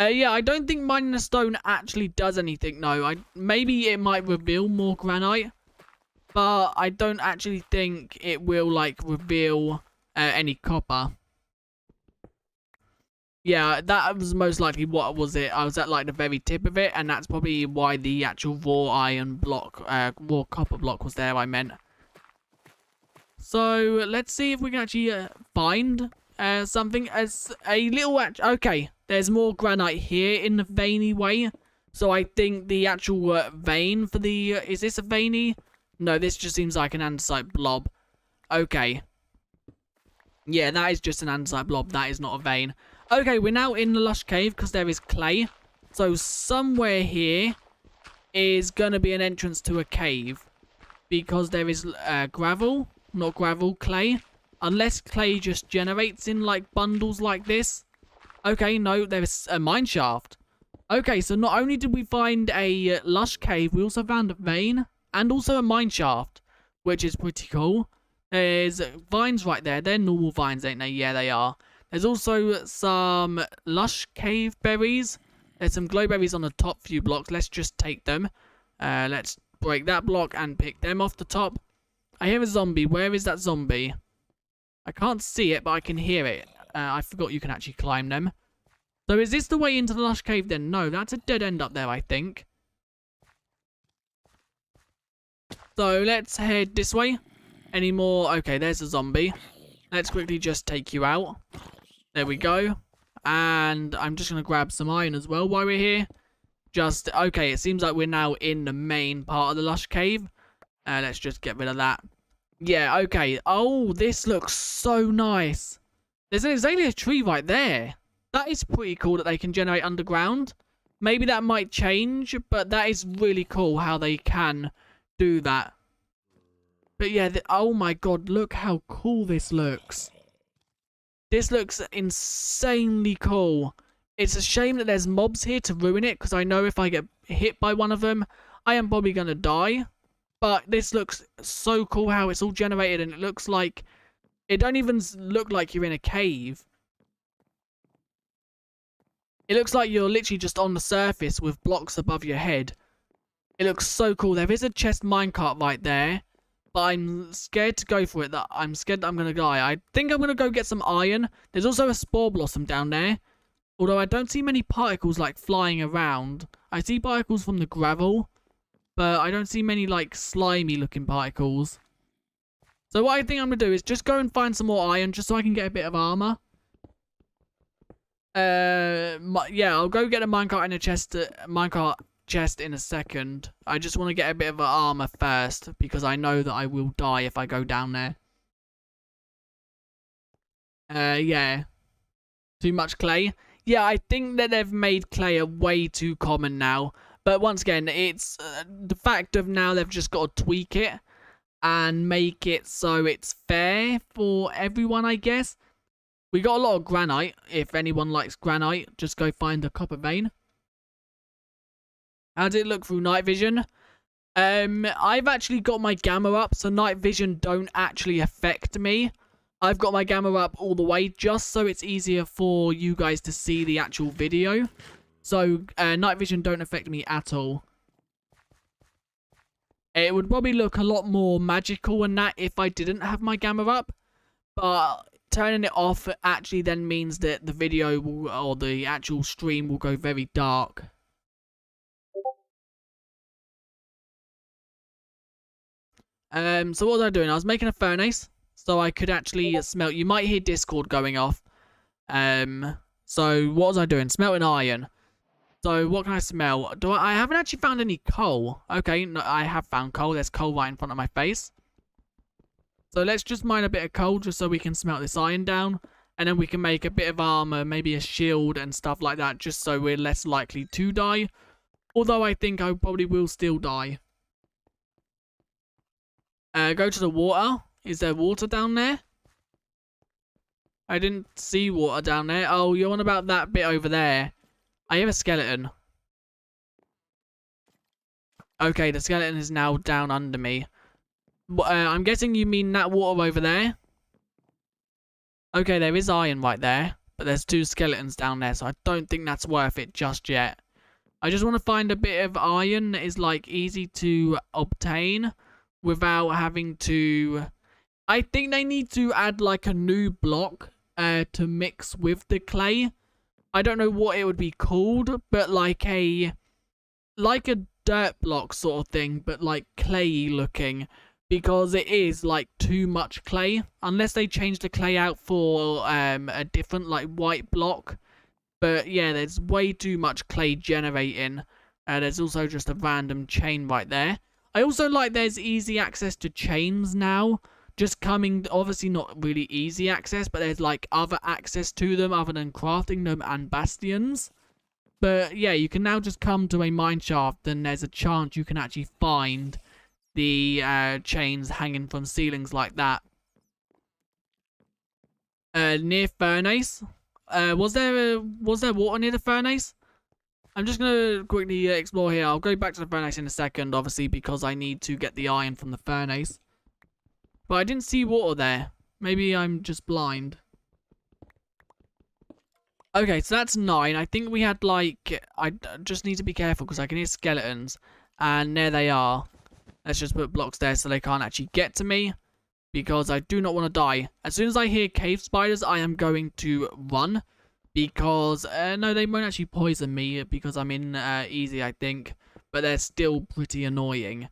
Yeah, I don't think mining a stone actually does anything, no. Maybe it might reveal more granite. But I don't actually think it will, like, reveal any copper. Yeah, that was most likely what was it. I was at, like, the very tip of it. And that's probably why the actual raw iron block, raw copper block was there, I meant. So, let's see if we can actually find something as a little... Okay. There's more granite here in the veiny way. So I think the actual vein for the... is this a veiny? No, this just seems like an andesite blob. Okay. Yeah, that is just an andesite blob. That is not a vein. Okay, we're now in the lush cave because there is clay. So somewhere here is going to be an entrance to a cave. Because there is gravel. Not gravel, clay. Unless clay just generates in like bundles like this. Okay, no, there's a mine shaft. Okay, so not only did we find a lush cave, we also found a vein and also a mine shaft. which is pretty cool. There's vines right there. They're normal vines, ain't they? Yeah, they are. There's also some Lush cave berries. There's some glow berries on the top few blocks. Let's just take them. Let's break that block and pick them off the top. I hear a zombie. Where is that zombie? I can't see it, but I can hear it. I forgot you can actually climb them. So is this the way into the Lush cave then? No, that's a dead end up there, I think. So let's head this way. Any more? Okay, there's a zombie. Let's quickly just take you out. There we go. And I'm just going to grab some iron as well while we're here. Okay, it seems like we're now in the main part of the Lush cave. Let's just get rid of that. Yeah, okay. Oh, this looks so nice. There's an azalea tree right there. That is pretty cool that they can generate underground. Maybe that might change, but that is really cool how they can do that. But yeah, oh my god, look how cool this looks. This looks insanely cool. It's a shame that there's mobs here to ruin it, because I know if I get hit by one of them, I am probably going to die. But this looks so cool how it's all generated, and it looks like... It don't even look like you're in a cave. It looks like you're literally just on the surface with blocks above your head. It looks so cool. There is a chest minecart right there, but I'm scared to go for it. I'm scared that I'm going to die. I think I'm going to go get some iron. There's also a spore blossom down there. Although I don't see many particles like flying around. I see particles from the gravel, but I don't see many like slimy looking particles. So what I think I'm going to do is just go and find some more iron just so I can get a bit of armor. Yeah, I'll go get a minecart and a minecart chest in a second. I just want to get a bit of armor first because I know that I will die if I go down there. Yeah. Too much clay. Yeah, I think that they've made clay way too common now. But once again, it's the fact of now they've just got to tweak it and make it so it's fair for everyone, I guess. We got a lot of granite. If anyone likes granite, just go find a copper vein. How did it look through night vision? I've actually got my gamma up, so night vision don't actually affect me. I've got my gamma up all the way just so it's easier for you guys to see the actual video. So night vision don't affect me at all. It would probably look a lot more magical than that if I didn't have my gamma up. But turning it off actually then means that the video will, or the actual stream will go very dark. So what was I doing? I was making a furnace so I could actually smelt. You might hear Discord going off. So what was I doing? Smelting iron. So what can I smell? I haven't actually found any coal. Okay, no, I have found coal. There's coal right in front of my face. So let's just mine a bit of coal just so we can smelt this iron down. And then we can make a bit of armor, maybe a shield and stuff like that, just so we're less likely to die. Although I think I probably will still die. Go to the water. Is there water down there? I didn't see water down there. Oh, you're on about that bit over there. I hear a skeleton. Okay, the skeleton is now down under me. I'm guessing you mean that water over there? Okay, there is iron right there. But there's two skeletons down there, so I don't think that's worth it just yet. I just want to find a bit of iron that is, like, easy to obtain without having to... I think they need to add, like, a new block to mix with the clay. I don't know what it would be called, but like a dirt block sort of thing, but like clayy looking, because it is like too much clay. Unless they change the clay out for a different like white block. But yeah, there's way too much clay generating. There's also just a random chain right there. I also like there's easy access to chains now. Just coming, obviously not really easy access, but there's like other access to them other than crafting them and bastions. But yeah, you can now just come to a mine shaft and there's a chance you can actually find the chains hanging from ceilings like that. Near furnace. Was there water near the furnace? I'm just gonna quickly explore here. I'll go back to the furnace in a second, obviously, because I need to get the iron from the furnace. But I didn't see water there. Maybe I'm just blind. Okay, so that's 9. I think we had, like... I just need to be careful because I can hear skeletons. And there they are. Let's just put blocks there so they can't actually get to me. Because I do not want to die. As soon as I hear cave spiders, I am going to run. Because... no, they won't actually poison me because I'm in easy, I think. But they're still pretty annoying.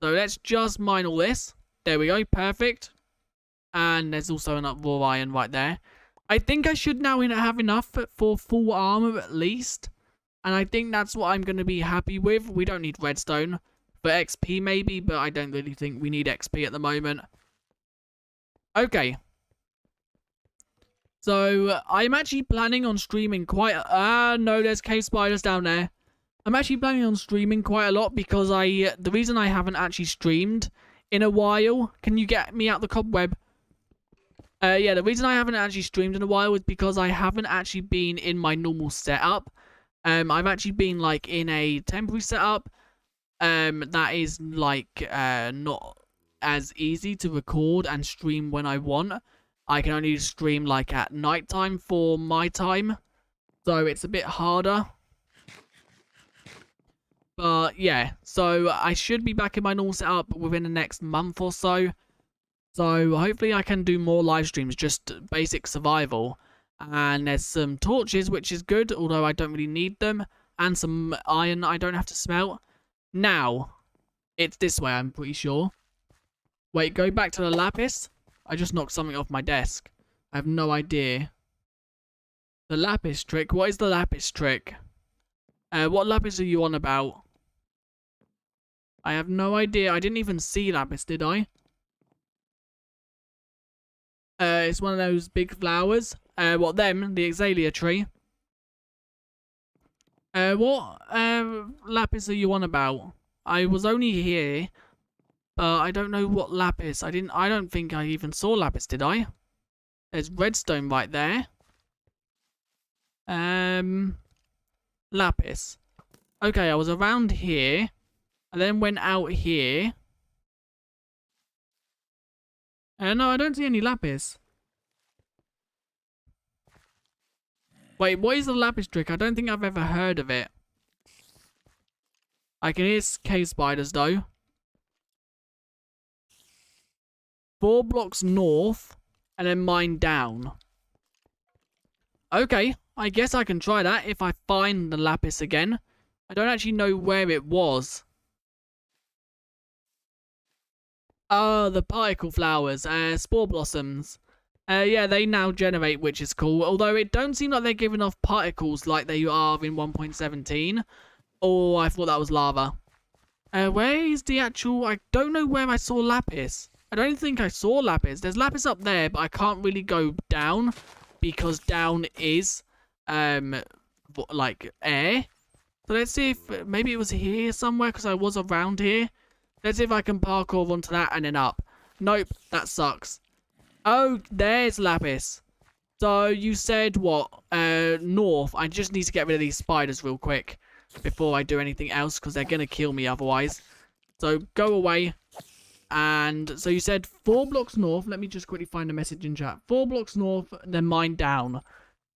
So let's just mine all this. There we go. Perfect. And there's also enough raw iron right there. I think I should now have enough for full armor at least. And I think that's what I'm going to be happy with. We don't need redstone. For XP maybe, but I don't really think we need XP at the moment. Okay. So, I'm actually planning on streaming quite... no, there's cave spiders down there. I'm actually planning on streaming quite a lot because the reason I haven't actually streamed in a while... Can you get me out the cobweb? Yeah, the reason I haven't actually streamed in a while is because I haven't actually been in my normal setup. I've actually been, like, in a temporary setup. That is, like, not as easy to record and stream when I want. I can only stream, like, at nighttime for my time. So, it's a bit harder. But, yeah. So, I should be back in my normal setup within the next month or so. So, hopefully I can do more live streams, just basic survival. And there's some torches, which is good, although I don't really need them. And some iron I don't have to smelt. Now, it's this way, I'm pretty sure. Wait, go back to the lapis. I just knocked something off my desk. I have no idea. The lapis trick? What is the lapis trick? What lapis are you on about? I have no idea. I didn't even see lapis, did I? It's one of those big flowers. What, them? The azalea tree. What lapis are you on about? I was only here, but I don't know what lapis. I don't think I even saw lapis, did I? There's redstone right there. Lapis. Okay, I was around here. I then went out here. No, I don't see any lapis. Wait, what is the lapis trick? I don't think I've ever heard of it. I can hear cave spiders, though. 4 blocks north, and then mine down. Okay, I guess I can try that if I find the lapis again. I don't actually know where it was. Oh, the particle flowers, spore blossoms. Yeah, they now generate, which is cool. Although it don't seem like they're giving off particles like they are in 1.17. Oh, I thought that was lava. Where is the actual... I don't know where I saw lapis. I don't think I saw lapis. There's lapis up there, but I can't really go down. Because down is, like, air. So let's see if... Maybe it was here somewhere, because I was around here. Let's see if I can parkour onto that and then up. Nope, that sucks. Oh, there's lapis. So you said what? North. I just need to get rid of these spiders real quick before I do anything else because they're going to kill me otherwise. So go away. And so you said 4 blocks north. Let me just quickly find a message in chat. 4 blocks north, then mine down.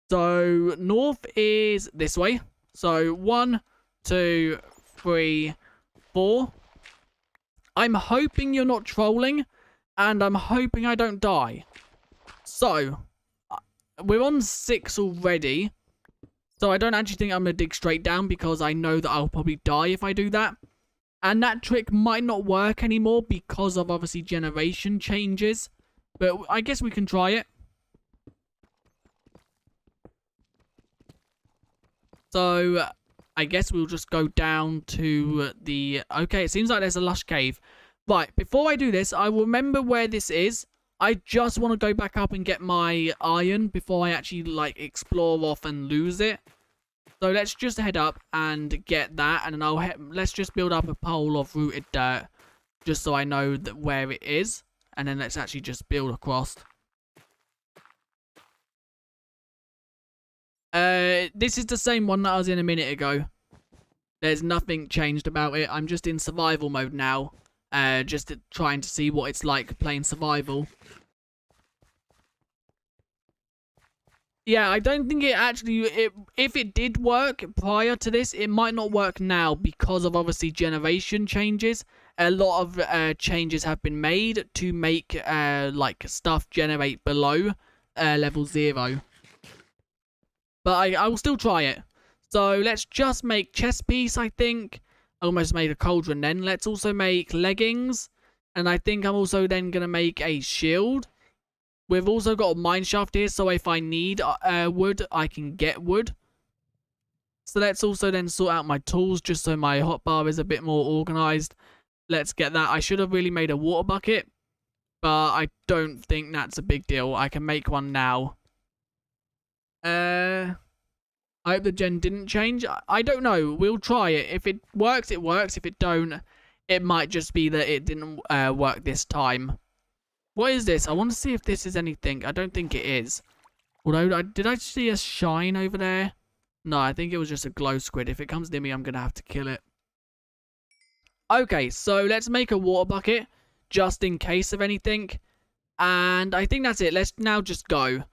So north is this way. So 1, 2, 3, 4. I'm hoping you're not trolling. And I'm hoping I don't die. So, we're on 6 already. So I don't actually think I'm going to dig straight down because I know that I'll probably die if I do that. And that trick might not work anymore because of obviously generation changes. But I guess we can try it. So, I guess we'll just go down to the... Okay, it seems like there's a lush cave. Right, before I do this, I remember where this is. I just want to go back up and get my iron before I actually, like, explore off and lose it. So let's just head up and get that, and then let's just build up a pile of rooted dirt, just so I know that where it is, and then let's actually just build across. This is the same one that I was in a minute ago. There's nothing changed about it. I'm just in survival mode now. just trying to see what it's like playing survival. Yeah, I don't think it actually, if it did work prior to this, it might not work now because of obviously generation changes. A lot of changes have been made to make like stuff generate below level 0. But I will still try it. So let's just make chest piece, I think. I almost made a cauldron then. Let's also make leggings. And I think I'm also then going to make a shield. We've also got a mine shaft here, so if I need wood, I can get wood. So let's also then sort out my tools, just so my hotbar is a bit more organized. Let's get that. I should have really made a water bucket, but I don't think that's a big deal. I can make one now. I hope the gen didn't change. I don't know. We'll try it. If it works, it works. If it don't, it might just be that it didn't work this time. What is this? I want to see if this is anything. I don't think it is. Although, did I see a shine over there? No, I think it was just a glow squid. If it comes near me, I'm going to have to kill it. Okay, so let's make a water bucket, just in case of anything. And I think that's it. Let's now just go.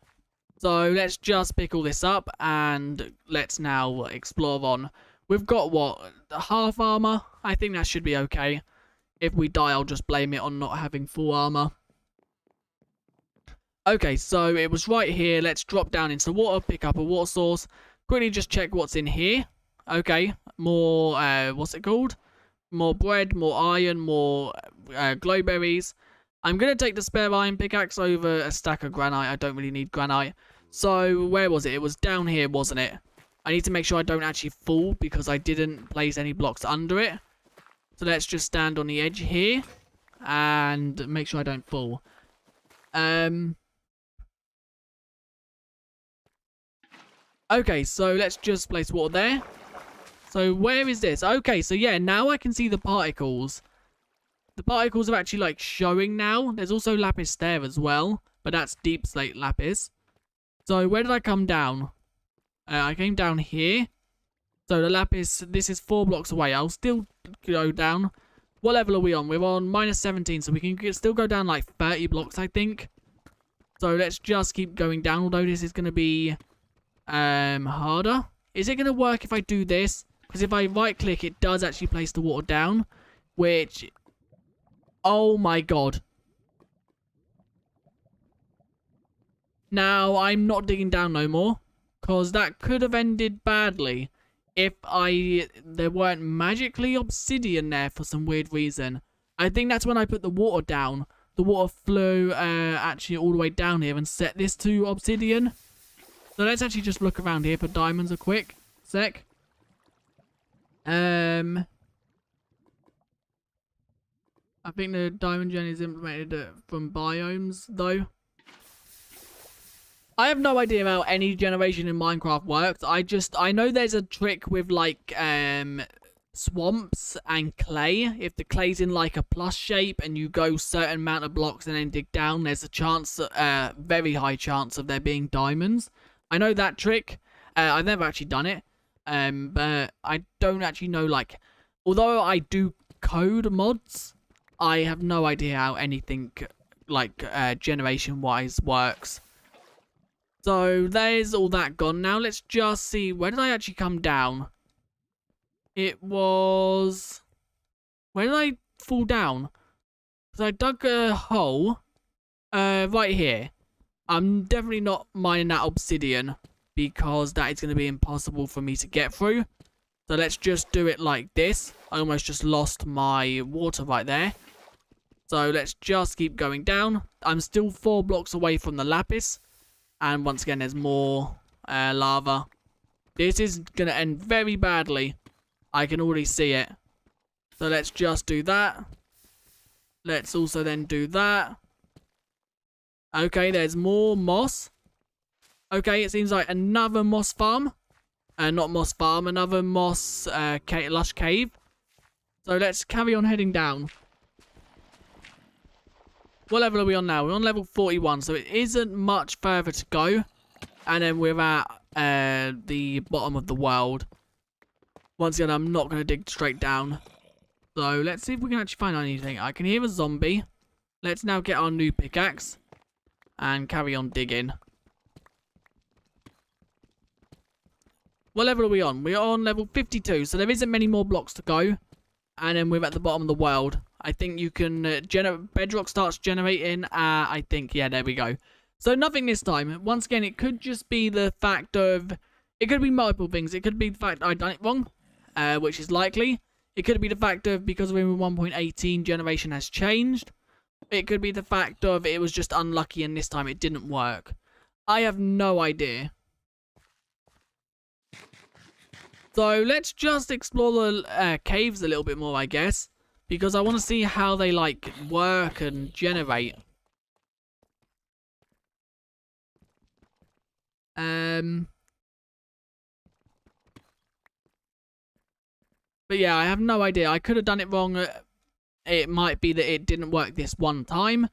So let's just pick all this up, and let's now explore on. We've got, what, half armor? I think that should be okay. If we die, I'll just blame it on not having full armor. Okay, so it was right here. Let's drop down into water, pick up a water source. Quickly just check what's in here. Okay, more, what's it called? More bread, more iron, more glowberries. I'm going to take the spare iron pickaxe over a stack of granite. I don't really need granite. So, where was it? It was down here, wasn't it? I need to make sure I don't actually fall because I didn't place any blocks under it. So, let's just stand on the edge here and make sure I don't fall. Okay, so let's just place water there. So where is this? Okay, so yeah, now I can see the particles. The particles are actually like showing now. There's also lapis there as well, but that's deep slate lapis. So where did I come down? I came down here. So the lapis, this is 4 blocks away. I'll still go down. What level are we on? We're on minus 17, so we can still go down like 30 blocks, I think. So let's just keep going down, although this is going to be harder. Is it going to work if I do this? Because if I right click, it does actually place the water down, which, oh my god. Now, I'm not digging down no more, because that could have ended badly if there weren't magically obsidian there for some weird reason. I think that's when I put the water down. The water flew actually all the way down here and set this to obsidian. So let's actually just look around here for diamonds a quick sec. I think the diamond gen is implemented from biomes, though. I have no idea how any generation in Minecraft works. I know there's a trick with, like, swamps and clay. If the clay's in, like, a plus shape and you go certain amount of blocks and then dig down, there's a chance, very high chance of there being diamonds. I know that trick. I've never actually done it. But I don't actually know, like, although I do code mods, I have no idea how anything, like, generation-wise works. So, there's all that gone. Now, let's just see, where did I actually come down? It was, where did I fall down? Because I dug a hole, right here. I'm definitely not mining that obsidian, because that is going to be impossible for me to get through. So let's just do it like this. I almost just lost my water right there. So let's just keep going down. I'm still 4 blocks away from the lapis. And once again, there's more lava. This is going to end very badly. I can already see it. So let's just do that. Let's also then do that. Okay, there's more moss. Okay, it seems like another moss farm. Not moss farm, another moss lush cave. So let's carry on heading down. What level are we on now? We're on level 41, so it isn't much further to go. And then we're at the bottom of the world. Once again, I'm not going to dig straight down. So let's see if we can actually find anything. I can hear a zombie. Let's now get our new pickaxe and carry on digging. What level are we on? We're on level 52, so there isn't many more blocks to go. And then we're at the bottom of the world. I think you can bedrock starts generating. I think, yeah, there we go. So nothing this time. Once again, it could just be the fact of... It could be multiple things. It could be the fact I done it wrong, which is likely. It could be the fact of because we're in 1.18, generation has changed. It could be the fact of it was just unlucky and this time it didn't work. I have no idea. So let's just explore the caves a little bit more, I guess. Because I want to see how they, like, work and generate. But yeah, I have no idea. I could have done it wrong. It might be that it didn't work this one time.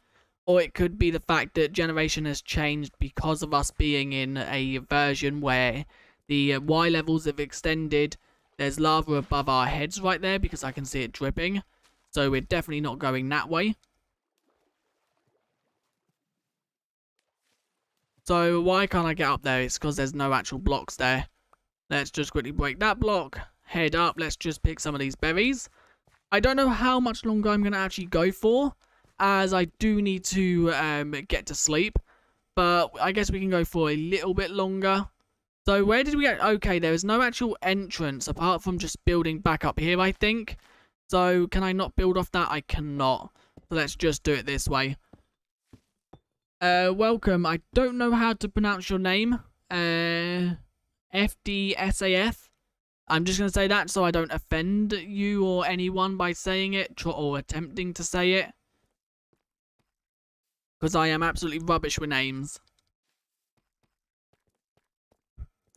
Or it could be the fact that generation has changed because of us being in a version where the Y levels have extended. There's lava above our heads right there because I can see it dripping. So we're definitely not going that way. So why can't I get up there? It's because there's no actual blocks there. Let's just quickly break that block. Head up. Let's just pick some of these berries. I don't know how much longer I'm going to actually go for, as I do need to get to sleep. But I guess we can go for a little bit longer. So where did we get? Okay, there is no actual entrance apart from just building back up here, I think. So can I not build off that? I cannot. So let's just do it this way. Welcome. I don't know how to pronounce your name. FDSAF. I'm just going to say that so I don't offend you or anyone by saying it or attempting to say it. Because I am absolutely rubbish with names.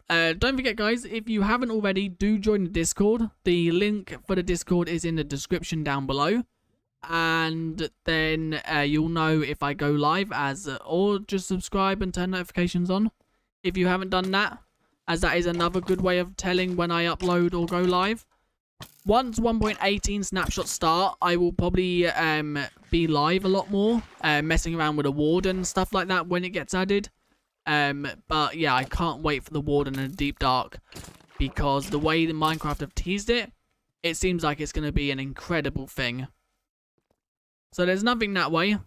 Don't forget, guys, if you haven't already, do join the Discord. The link for the Discord is in the description down below. And then you'll know if I go live or just subscribe and turn notifications on if you haven't done that, as that is another good way of telling when I upload or go live. Once 1.18 snapshots start, I will probably be live a lot more, messing around with a warden and stuff like that when it gets added. But yeah, I can't wait for the warden in the deep dark, because the way the Minecraft have teased it, it seems like it's going to be an incredible thing. So there's nothing that way.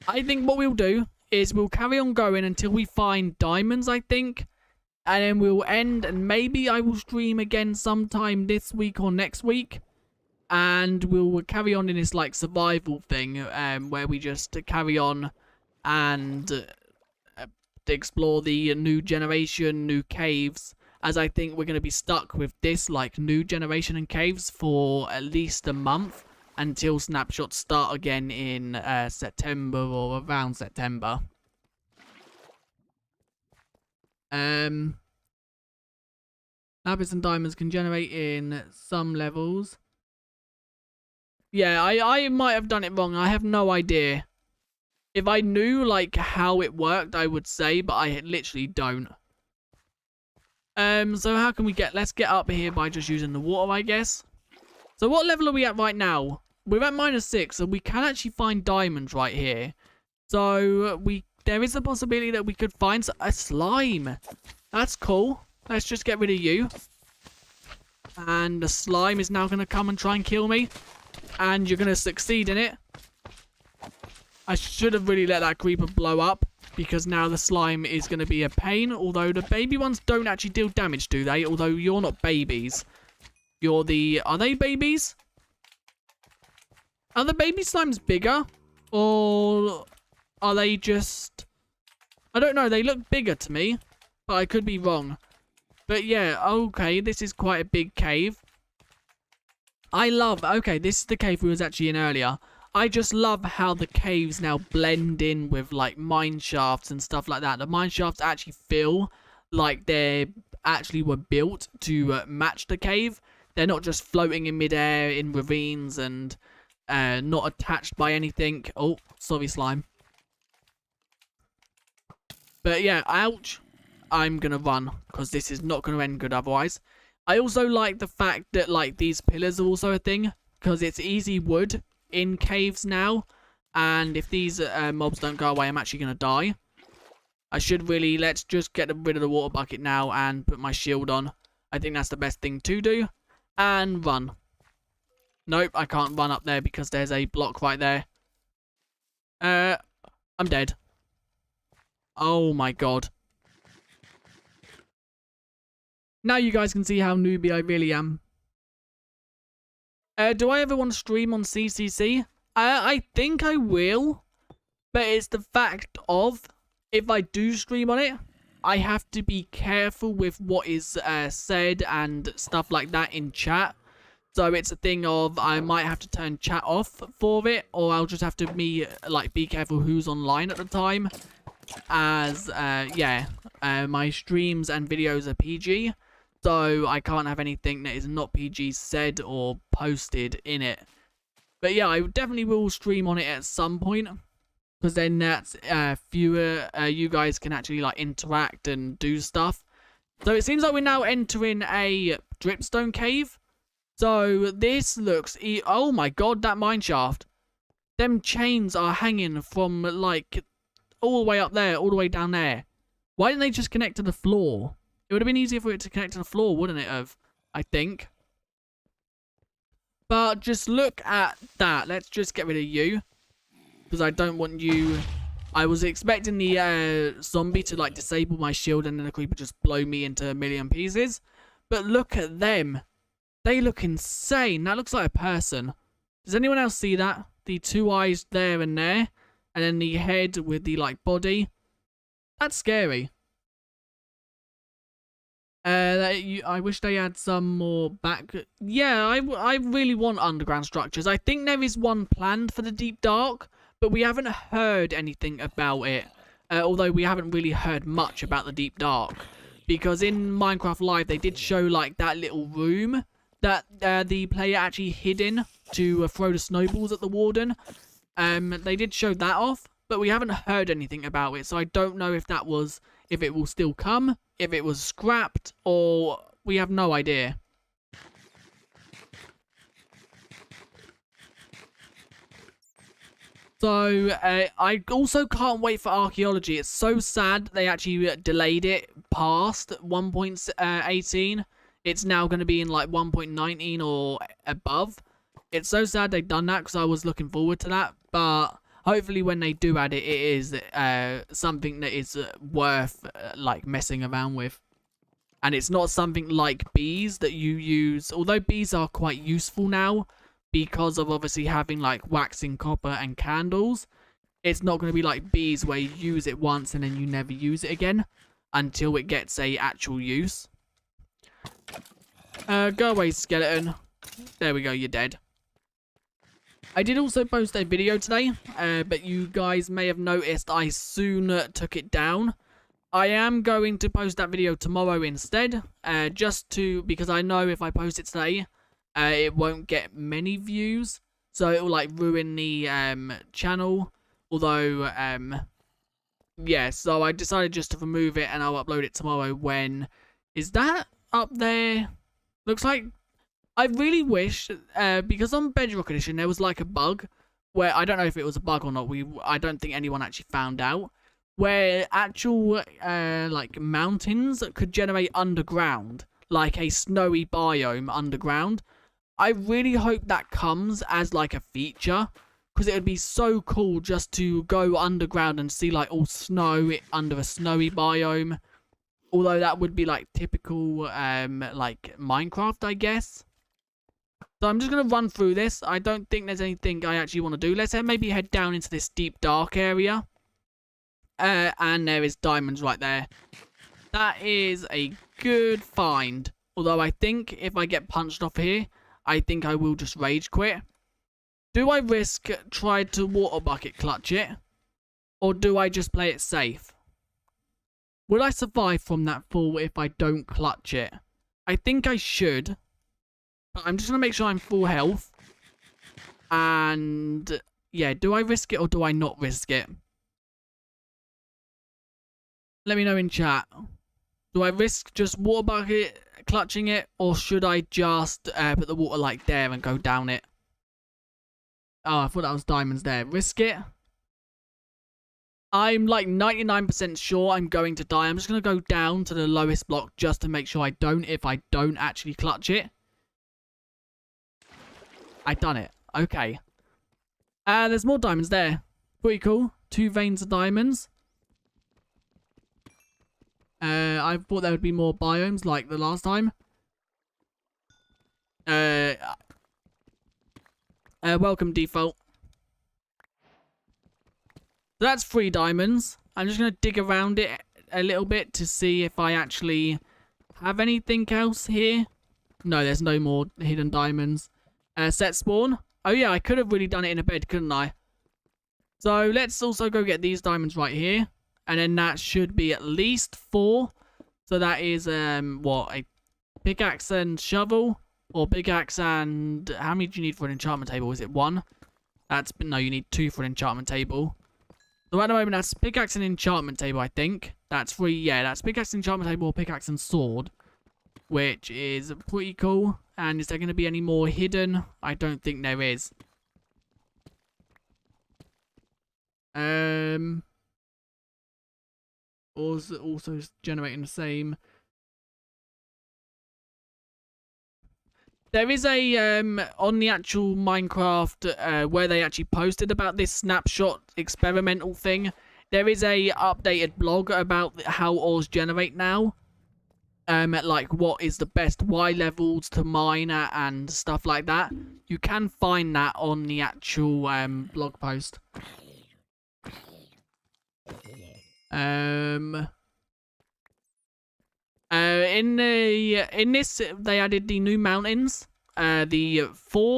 I think what we'll do is we'll carry on going until we find diamonds, I think. And then we'll end, and maybe I will stream again sometime this week or next week. And we'll carry on in this, like, survival thing, where we just carry on and explore the new generation, new caves. As I think we're going to be stuck with this, like, new generation and caves for at least a month until snapshots start again in September or around September. Lapis and diamonds can generate in some levels. Yeah, I might have done it wrong. I have no idea. If I knew, like, how it worked, I would say, but I literally don't. So how can we get... Let's get up here by just using the water, I guess. So what level are we at right now? We're at -6, so we can actually find diamonds right here. So there is a possibility that we could find a slime. That's cool. Let's just get rid of you. And the slime is now going to come and try and kill me. And you're going to succeed in it. I should have really let that creeper blow up, because now the slime is going to be a pain. Although the baby ones don't actually deal damage, do they? Although you're not babies. You're the... Are they babies? Are the baby slimes bigger? Or are they just... I don't know. They look bigger to me. But I could be wrong. But yeah, okay. This is quite a big cave. I love... Okay, this is the cave we was actually in earlier. I just love how the caves now blend in with, like, mine shafts and stuff like that. The mine shafts actually feel like they actually were built to match the cave. They're not just floating in midair in ravines and not attached by anything. Oh, sorry, slime. But yeah, ouch. I'm going to run, because this is not going to end good otherwise. I also like the fact that like these pillars are also a thing, because it's easy wood in caves now, and if these mobs don't go away, I'm actually going to die. I should really, let's just get rid of the water bucket now and put my shield on. I think that's the best thing to do. And run. Nope, I can't run up there because there's a block right there. I'm dead. Oh my god. Now you guys can see how newbie I really am. Do I ever want to stream on CCC? I think I will. But it's the fact of, if I do stream on it, I have to be careful with what is said and stuff like that in chat. So it's a thing of, I might have to turn chat off for it, or I'll just have to be careful who's online at the time. As, my streams and videos are PG. So I can't have anything that is not PG said or posted in it. But yeah, I definitely will stream on it at some point. Because then that's fewer, you guys can actually like interact and do stuff. So it seems like we're now entering a dripstone cave. So this looks, oh my god, that mine shaft. Them chains are hanging from like all the way up there, all the way down there. Why didn't they just connect to the floor? It would have been easier for it to connect to the floor, wouldn't it have? I think. But just look at that. Let's just get rid of you. Because I don't want you... I was expecting the zombie to like disable my shield and then the creeper just blow me into a million pieces. But look at them. They look insane. That looks like a person. Does anyone else see that? The two eyes there and there. And then the head with the like body. That's scary. I wish they had some more back... Yeah, I really want underground structures. I think there is one planned for the Deep Dark, but we haven't heard anything about it. Although we haven't really heard much about the Deep Dark. Because in Minecraft Live, they did show, like, that little room that the player actually hid in to throw the snowballs at the warden. They did show that off, but we haven't heard anything about it. So I don't know if that was... if it will still come, if it was scrapped, or we have no idea. So, I also can't wait for archaeology. It's so sad they actually delayed it past 1.18. It's now going to be in like 1.19 or above. It's so sad they've done that because I was looking forward to that, but... hopefully when they do add it, it is something that is worth like messing around with. And it's not something like bees that you use. Although bees are quite useful now because of obviously having like waxing copper and candles. It's not going to be like bees where you use it once and then you never use it again until it gets a actual use. Go away, skeleton. There we go, you're dead. I did also post a video today, but you guys may have noticed I soon took it down. I am going to post that video tomorrow instead, because I know if I post it today, it won't get many views, so it will like ruin the channel. Although, yeah, so I decided just to remove it and I'll upload it tomorrow when... is that up there? Looks like... I really wish, because on Bedrock Edition there was like a bug, where, I don't know if it was a bug or not, I don't think anyone actually found out, where actual, like, mountains could generate underground, like a snowy biome underground. I really hope that comes as, like, a feature, because it would be so cool just to go underground and see, like, all snow under a snowy biome, although that would be, like, typical, like, Minecraft, I guess. So I'm just going to run through this. I don't think there's anything I actually want to do. Let's maybe head down into this deep dark area. And there is diamonds right there. That is a good find. Although I think if I get punched off here, I think I will just rage quit. Do I risk try to water bucket clutch it? Or do I just play it safe? Will I survive from that fall if I don't clutch it? I think I should. But I'm just going to make sure I'm full health. And, yeah, do I risk it or do I not risk it? Let me know in chat. Do I risk just water bucket clutching it, or should I just put the water like there and go down it? Oh, I thought that was diamonds there. Risk it. I'm like 99% sure I'm going to die. I'm just going to go down to the lowest block just to make sure I don't, if I don't actually clutch it. I done it. Okay. There's more diamonds there. Pretty cool. 2 veins of diamonds. I thought there would be more biomes like the last time. Welcome, default. So that's 3 diamonds. I'm just going to dig around it a little bit to see if I actually have anything else here. No, there's no more hidden diamonds. Set spawn. Oh yeah, I could have really done it in a bed, couldn't I? So let's also go get these diamonds right here. And then that should be at least 4. So that is, what, a pickaxe and shovel? Or pickaxe and... How many do you need for an enchantment table? Is it 1? No, you need 2 for an enchantment table. So at the moment, that's pickaxe and enchantment table, I think. That's 3, yeah, that's pickaxe and enchantment table or pickaxe and sword. Which is pretty cool. And is there going to be any more hidden? I don't think there is. Also generating the same. There is a, on the actual Minecraft, where they actually posted about this snapshot experimental thing. There is a updated blog about how ores generate now. Like what is the best Y levels to mine at and stuff like that. You can find that on the actual, blog post. In this, they added the new mountains. The 5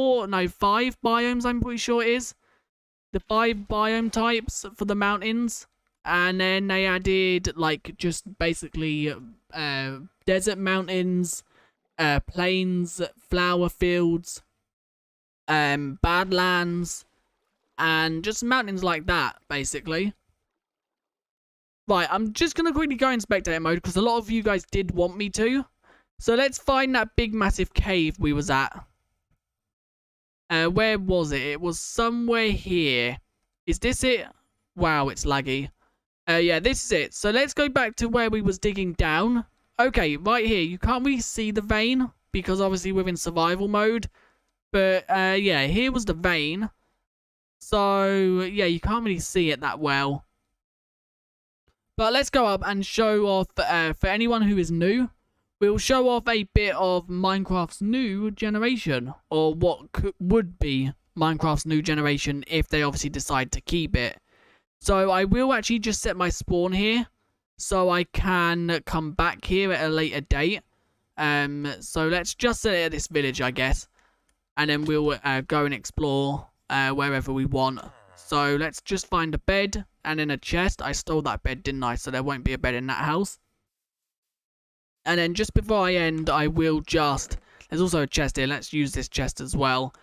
biomes, I'm pretty sure it is. The 5 biome types for the mountains. And then they added, like, just basically, desert mountains, plains, flower fields, badlands, and just mountains like that, basically. Right, I'm just going to quickly go in spectator mode because a lot of you guys did want me to. So let's find that big massive cave we was at. Where was it? It was somewhere here. Is this it? Wow, it's laggy. Yeah, this is it. So let's go back to where we was digging down. Okay, right here. You can't really see the vein because obviously we're in survival mode. But yeah, here was the vein. So yeah, you can't really see it that well. But let's go up and show off, for anyone who is new, we'll show off a bit of Minecraft's new generation. Or what would be Minecraft's new generation if they obviously decide to keep it. So I will actually just set my spawn here. So I can come back here at a later date. So let's just set it at this village, I guess. And then we'll go and explore wherever we want. So let's just find a bed and then a chest. I stole that bed, didn't I? So there won't be a bed in that house. And then just before I end, I will just... There's also a chest here. Let's use this chest as well.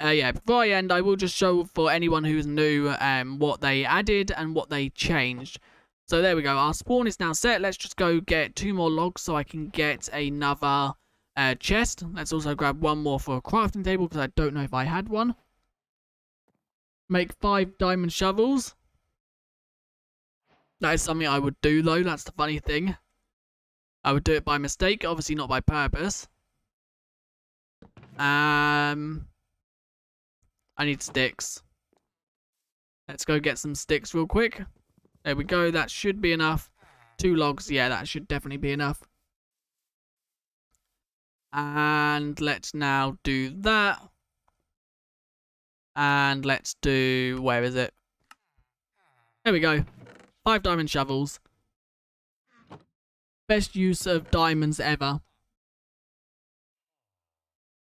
Yeah, before I end, I will just show for anyone who's new what they added and what they changed. So there we go. Our spawn is now set. Let's just go get 2 more logs so I can get another chest. Let's also grab 1 more for a crafting table because I don't know if I had one. Make 5 diamond shovels. That is something I would do though. That's the funny thing. I would do it by mistake. Obviously not by purpose. I need sticks. Let's go get some sticks real quick. There we go. That should be enough. 2 logs. Yeah, that should definitely be enough. And let's now do that. And let's do... Where is it? There we go. 5 diamond shovels. Best use of diamonds ever.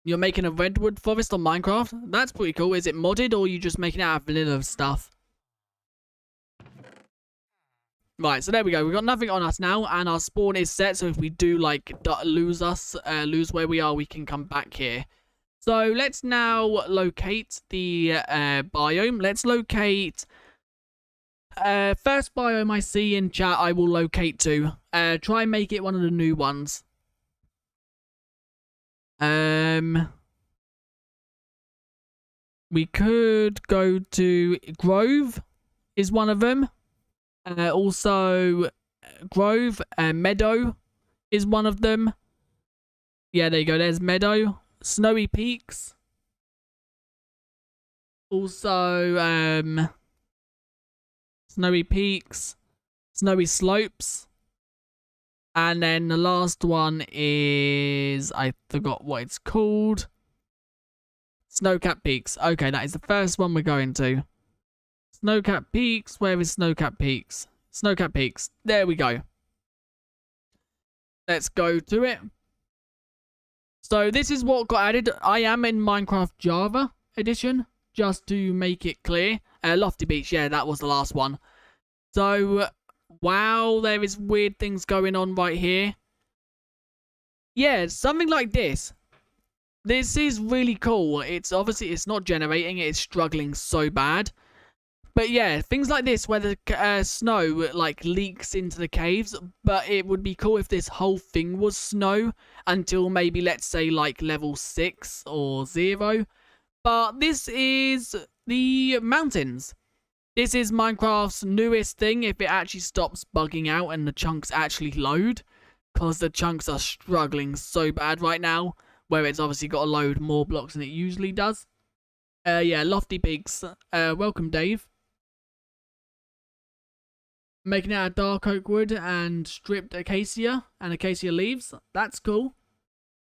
You're making a redwood forest on Minecraft? That's pretty cool. Is it modded or are you just making it out of vanilla stuff? Right, so there we go. We've got nothing on us now and our spawn is set. So if we do like lose where we are, we can come back here. So let's now locate the biome. Let's locate... first biome I see in chat, I will locate to. Try and make it one of the new ones. We could go to Grove, is one of them. Also, Grove, Meadow is one of them. Yeah, there you go. There's Meadow. Snowy Peaks. Also, Snowy Peaks. Snowy Slopes. And then the last one is... I forgot what it's called. Snowcapped Peaks. Okay, that is the first one we're going to. Snowcapped Peaks. Where is Snowcapped Peaks? Snowcapped Peaks. There we go. Let's go to it. So this is what got added. I am in Minecraft Java edition, just to make it clear. Lofty Beach, yeah, that was the last one. So, wow, there is weird things going on right here. Yeah, something like this. This is really cool. It's obviously, it's not generating, it's struggling so bad. But yeah, things like this where the snow like leaks into the caves, but it would be cool if this whole thing was snow until maybe, let's say, like level 6 or 0. But this is the mountains. This is Minecraft's newest thing if it actually stops bugging out and the chunks actually load, because the chunks are struggling so bad right now, where it's obviously got to load more blocks than it usually does. Yeah, Lofty Peaks. Welcome, Dave. Making it out of dark oak wood and stripped acacia and acacia leaves. That's cool.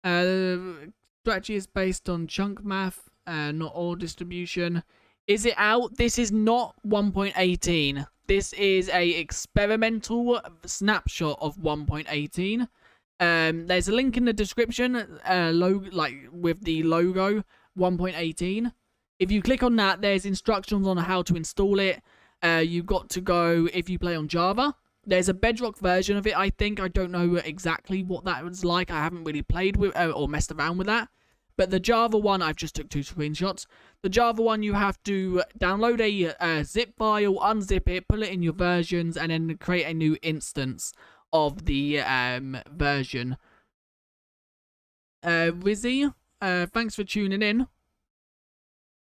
Strategy is based on chunk math, not ore distribution. Is it out? This is not 1.18. This is a experimental snapshot of 1.18. There's a link in the description, with the logo 1.18. If you click on that, there's instructions on how to install it. You've got to go, if you play on Java, there's a Bedrock version of it, I think. I don't know exactly what that was like. I haven't really played with or messed around with that. But the Java one, I've just took 2 screenshots. The Java one, you have to download a zip file, unzip it, put it in your versions, and then create a new instance of the version. Rizzy, thanks for tuning in.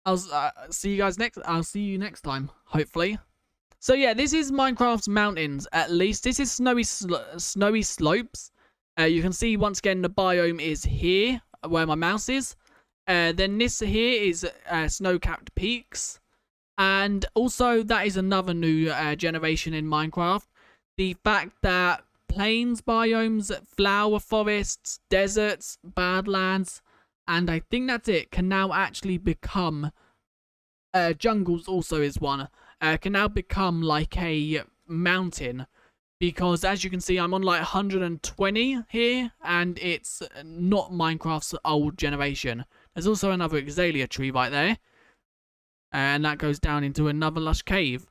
I'll see you guys next. I'll see you next time, hopefully. So yeah, this is Minecraft's mountains. At least this is snowy slopes. You can see once again the biome is here where my mouse is. Then this here is snow-capped peaks, and also that is another new generation in Minecraft. The fact that plains biomes, flower forests, deserts, badlands, and I think that's it, can now actually become jungles. Also is one can now become like a mountain, because as you can see I'm on like 120 here and it's not Minecraft's old generation. There's also another Exalia tree right there, and that goes down into another lush cave.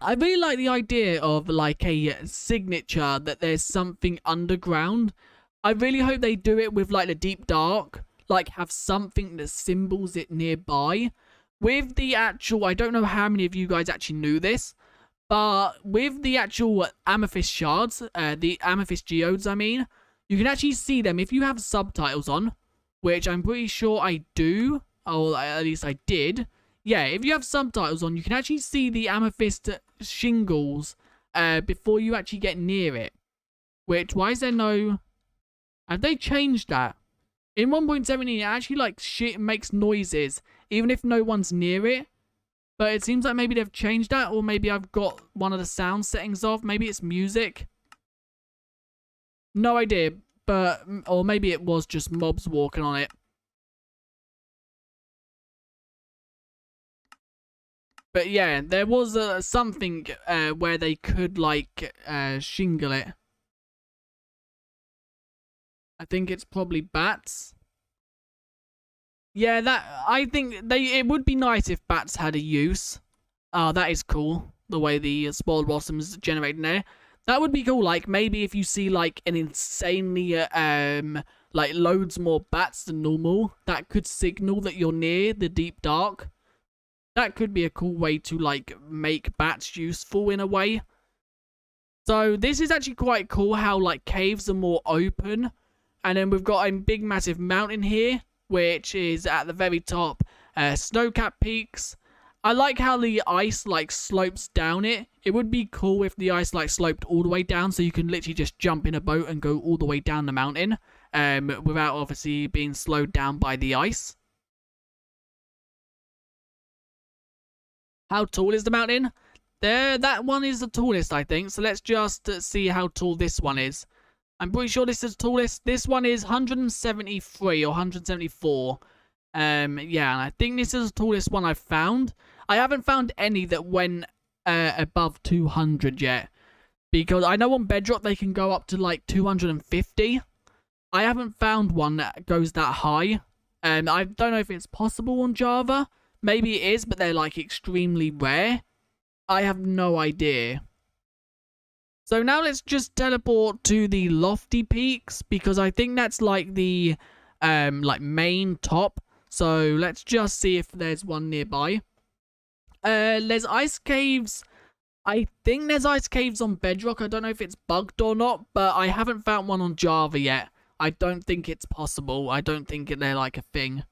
I really like the idea of like a signature that there's something underground. I really hope they do it with like the deep dark, like have something that symbols it nearby. With the actual, I don't know how many of you guys actually knew this, but with the actual amethyst shards, the amethyst geodes I mean, you can actually see them if you have subtitles on, which I'm pretty sure I do, or at least I did. Yeah, if you have subtitles on, you can actually see the amethyst shingles before you actually get near it. Which, why is there no... Have they changed that? In 1.17, it actually like shit makes noises, even if no one's near it. But it seems like maybe they've changed that, or maybe I've got one of the sound settings off. Maybe it's music. No idea, but... Or maybe it was just mobs walking on it. But yeah, there was something where they could like shingle it. I think it's probably bats. Yeah, that I think it would be nice if bats had a use. That is cool. The way the spoiled blossoms generate in there. That would be cool. Like maybe if you see like an insanely like loads more bats than normal, that could signal that you're near the deep dark. That could be a cool way to like make bats useful in a way. So this is actually quite cool how like caves are more open. And then we've got a big massive mountain here, which is at the very top. Snow-capped peaks. I like how the ice like slopes down it. It would be cool if the ice like sloped all the way down, so you can literally just jump in a boat and go all the way down the mountain, without obviously being slowed down by the ice. How tall is the mountain? That one is the tallest, I think. So let's just see how tall this one is. I'm pretty sure this is the tallest. This one is 173 or 174. Yeah, and I think this is the tallest one I've found. I haven't found any that went above 200 yet. Because I know on Bedrock they can go up to like 250. I haven't found one that goes that high. I don't know if it's possible on Java. Maybe it is, but they're like extremely rare. I have no idea. So now let's just teleport to the lofty peaks, because I think that's like the like main top. So let's just see if there's one nearby. There's ice caves. I think there's ice caves on Bedrock. I don't know if it's bugged or not, but I haven't found one on Java yet. I don't think it's possible. I don't think they're like a thing.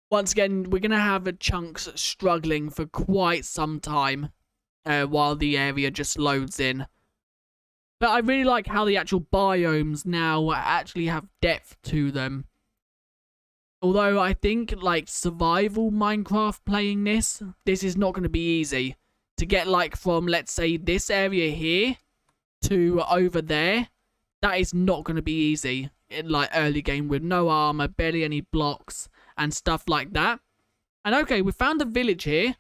Once again, we're going to have chunks struggling for quite some time while the area just loads in. But I really like how the actual biomes now actually have depth to them. Although I think like survival Minecraft playing this is not going to be easy. To get like from, let's say, this area here to over there, that is not going to be easy in like early game with no armor, barely any blocks and stuff like that. And okay, we found a village here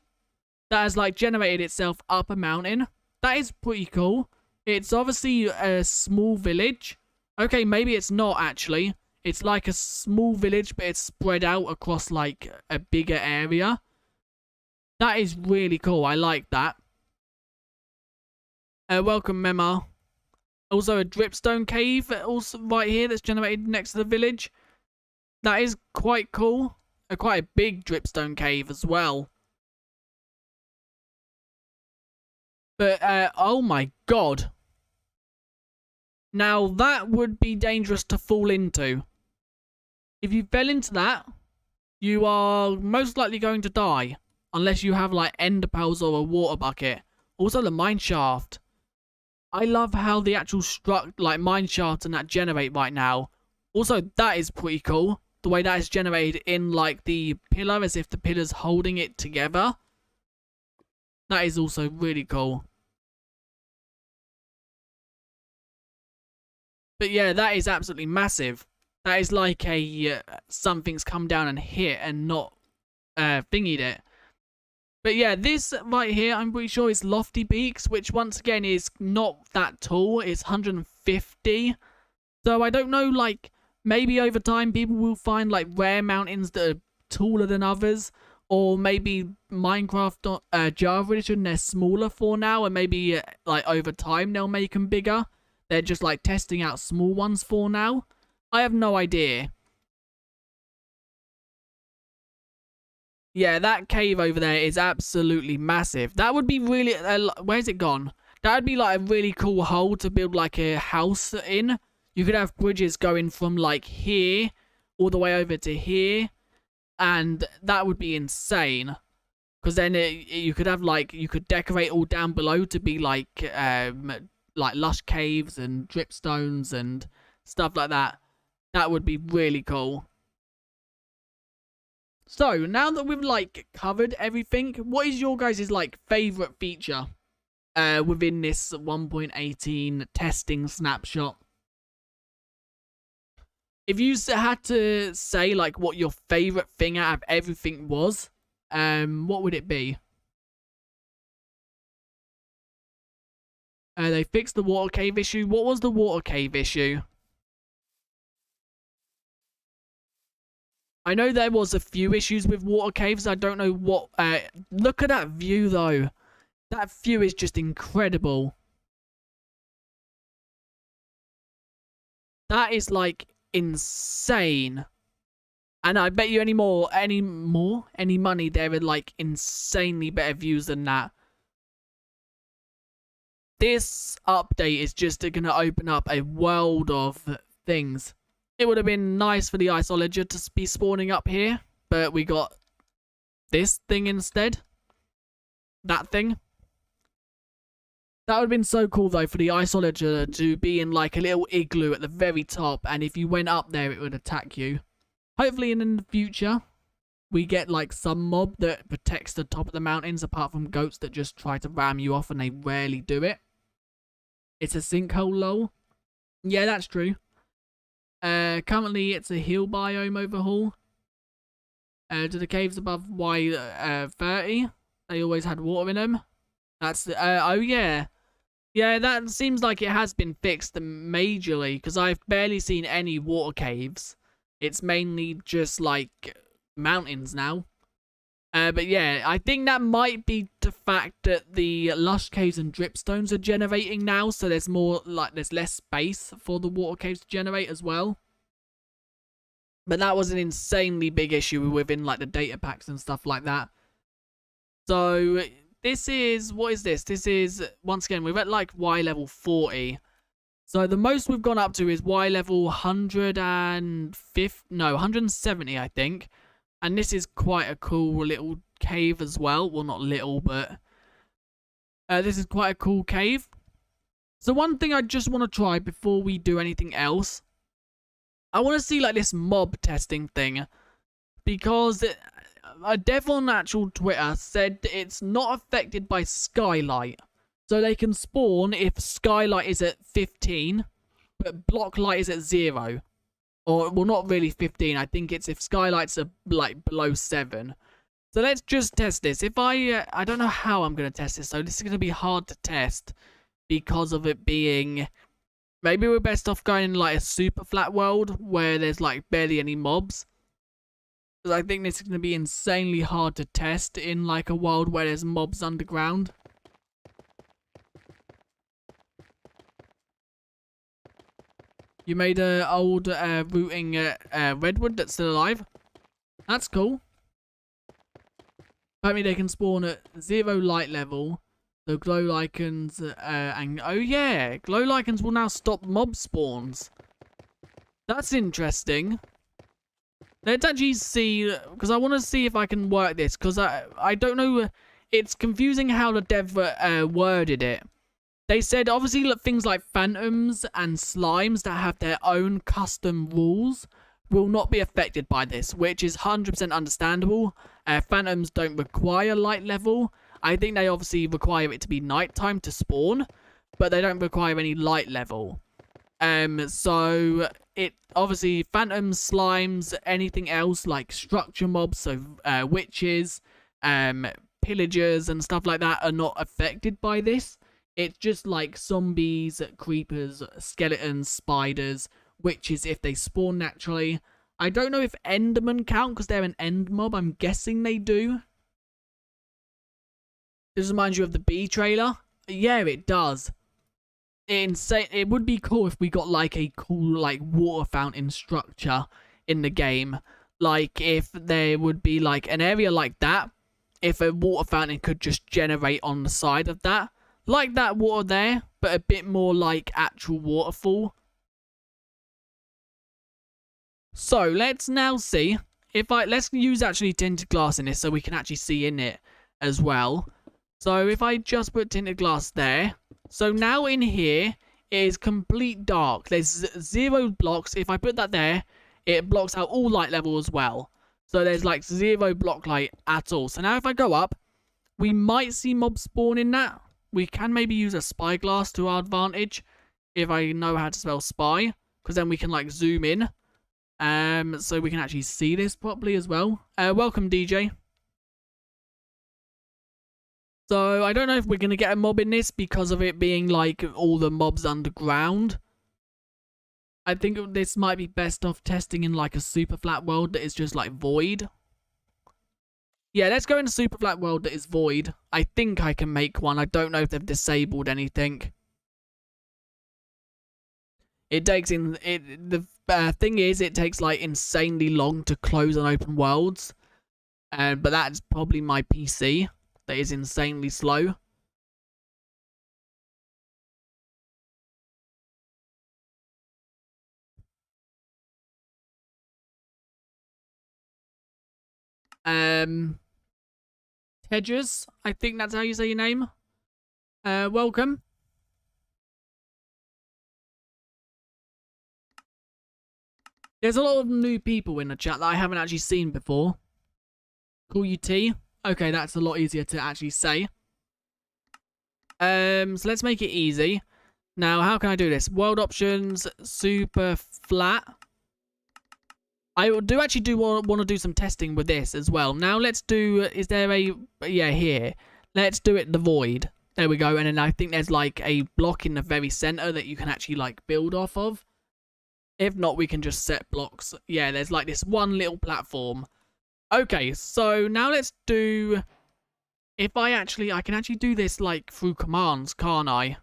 that has like generated itself up a mountain. That is pretty cool. It's obviously a small village. Okay, maybe it's not actually. It's like a small village, but it's spread out across like a bigger area. That is really cool. I like that. Welcome, Mema. Also a dripstone cave also right here that's generated next to the village. That is quite cool. Quite a big dripstone cave as well. But, oh my god. Now, that would be dangerous to fall into. If you fell into that, you are most likely going to die. Unless you have, like, ender pearls or a water bucket. Also, the mine shaft. I love how the actual mine shaft and that generate right now. Also, that is pretty cool. The way that is generated in, like, the pillar, as if the pillar's holding it together. That is also really cool. But yeah, that is absolutely massive. That is like a, something's come down and hit and not, thingied it. But yeah, this right here, I'm pretty sure is Lofty Peaks, which once again is not that tall. It's 150. So I don't know, like, maybe over time people will find like rare mountains that are taller than others. Or maybe Minecraft Java edition, they're smaller for now. And maybe like over time they'll make them bigger. They're just like testing out small ones for now. I have no idea. Yeah, that cave over there is absolutely massive. That would be really... where's it gone? That would be like a really cool hole to build like a house in. You could have bridges going from like here all the way over to here. And that would be insane. Because then you could have like... you could decorate all down below to be like lush caves and dripstones and stuff like that. That would be really cool. So, now that we've, like, covered everything, what is your guys' like, favourite feature within this 1.18 testing snapshot? If you had to say, like, what your favourite thing out of everything was, what would it be? They fixed the water cave issue. What was the water cave issue? I know there was a few issues with water caves. I don't know what... look at that view, though. That view is just incredible. That is, like, insane. And I bet you any money, there are, like, insanely better views than that. This update is just going to open up a world of things. It would have been nice for the isolager to be spawning up here, but we got this thing instead. That thing. That would have been so cool, though, for the isolager to be in, like, a little igloo at the very top, and if you went up there, it would attack you. Hopefully, in the future, we get, like, some mob that protects the top of the mountains, apart from goats that just try to ram you off, and they rarely do it. It's a sinkhole, lol. Yeah, that's true. Currently, it's a hill biome overhaul. To the caves above Y30, they always had water in them. That's oh yeah. Yeah, that seems like it has been fixed majorly, because I've barely seen any water caves. It's mainly just, like, mountains now. But yeah, I think that might be the fact that the lush caves and dripstones are generating now, so there's less space for the water caves to generate as well. But that was an insanely big issue within, like, the data packs and stuff like that. So this is, what is this? This is, once again, we're at, like, Y level 40. So the most we've gone up to is Y level 170, I think. And this is quite a cool little cave as well. Well, not little, but this is quite a cool cave. So one thing I just want to try before we do anything else, I want to see, like, this mob testing thing. Because a dev on actual Twitter said it's not affected by skylight. So they can spawn if skylight is at 15, but block light is at 0. Or, well, not really 15. I think it's if skylights are, like, below 7. So let's just test this. If I don't know how I'm going to test this, so this is going to be hard to test because of it being, maybe we're best off going in, like, a super flat world where there's, like, barely any mobs. Because I think this is going to be insanely hard to test in, like, a world where there's mobs underground. You made an old rooting redwood that's still alive. That's cool. Apparently they can spawn at 0 light level. The glow lichens and oh yeah, glow lichens will now stop mob spawns. That's interesting. Let's actually see, because I want to see if I can work this, because I don't know. It's confusing how the dev worded it. They said, obviously, things like phantoms and slimes that have their own custom rules will not be affected by this, which is 100% understandable. Phantoms don't require light level. I think they obviously require it to be nighttime to spawn, but they don't require any light level. So it obviously phantoms, slimes, anything else like structure mobs, so witches, pillagers and stuff like that are not affected by this. It's just like zombies, creepers, skeletons, spiders, witches if they spawn naturally. I don't know if endermen count because they're an end mob. I'm guessing they do. This reminds you of the bee trailer. Yeah, it does. It would be cool if we got like a cool like water fountain structure in the game. Like if there would be like an area like that. If a water fountain could just generate on the side of that. Like that water there, but a bit more like actual waterfall. So let's now see if let's use actually tinted glass in this so we can actually see in it as well. So if I just put tinted glass there, so now in here it is complete dark. There's 0 blocks. If I put that there, it blocks out all light level as well. So there's like 0 block light at all. So now if I go up, we might see mobs spawn in that. We can maybe use a spyglass to our advantage if I know how to spell spy, because then we can like zoom in, so we can actually see this properly as well. Welcome, DJ. So I don't know if we're gonna get a mob in this because of it being like all the mobs underground. I think this might be best off testing in like a super flat world that is just like void. Yeah, let's go in a super flat world that is void. I think I can make one. I don't know if they've disabled anything. It takes the thing is, it takes like insanely long to close and open worlds. But that's probably my PC that is insanely slow. Tedgers, I think that's how you say your name. Welcome. There's a lot of new people in the chat that I haven't actually seen before. Call you T. Okay, that's a lot easier to actually say. So let's make it easy. Now, how can I do this? World options, super flat. I do actually want to do some testing with this as well. Now, let's do, is there a, yeah, here. Let's do it the void. There we go. And then I think there's like a block in the very center that you can actually like build off of. If not, we can just set blocks. Yeah, there's like this one little platform. Okay, so now let's do, if I can actually do this like through commands, can't I?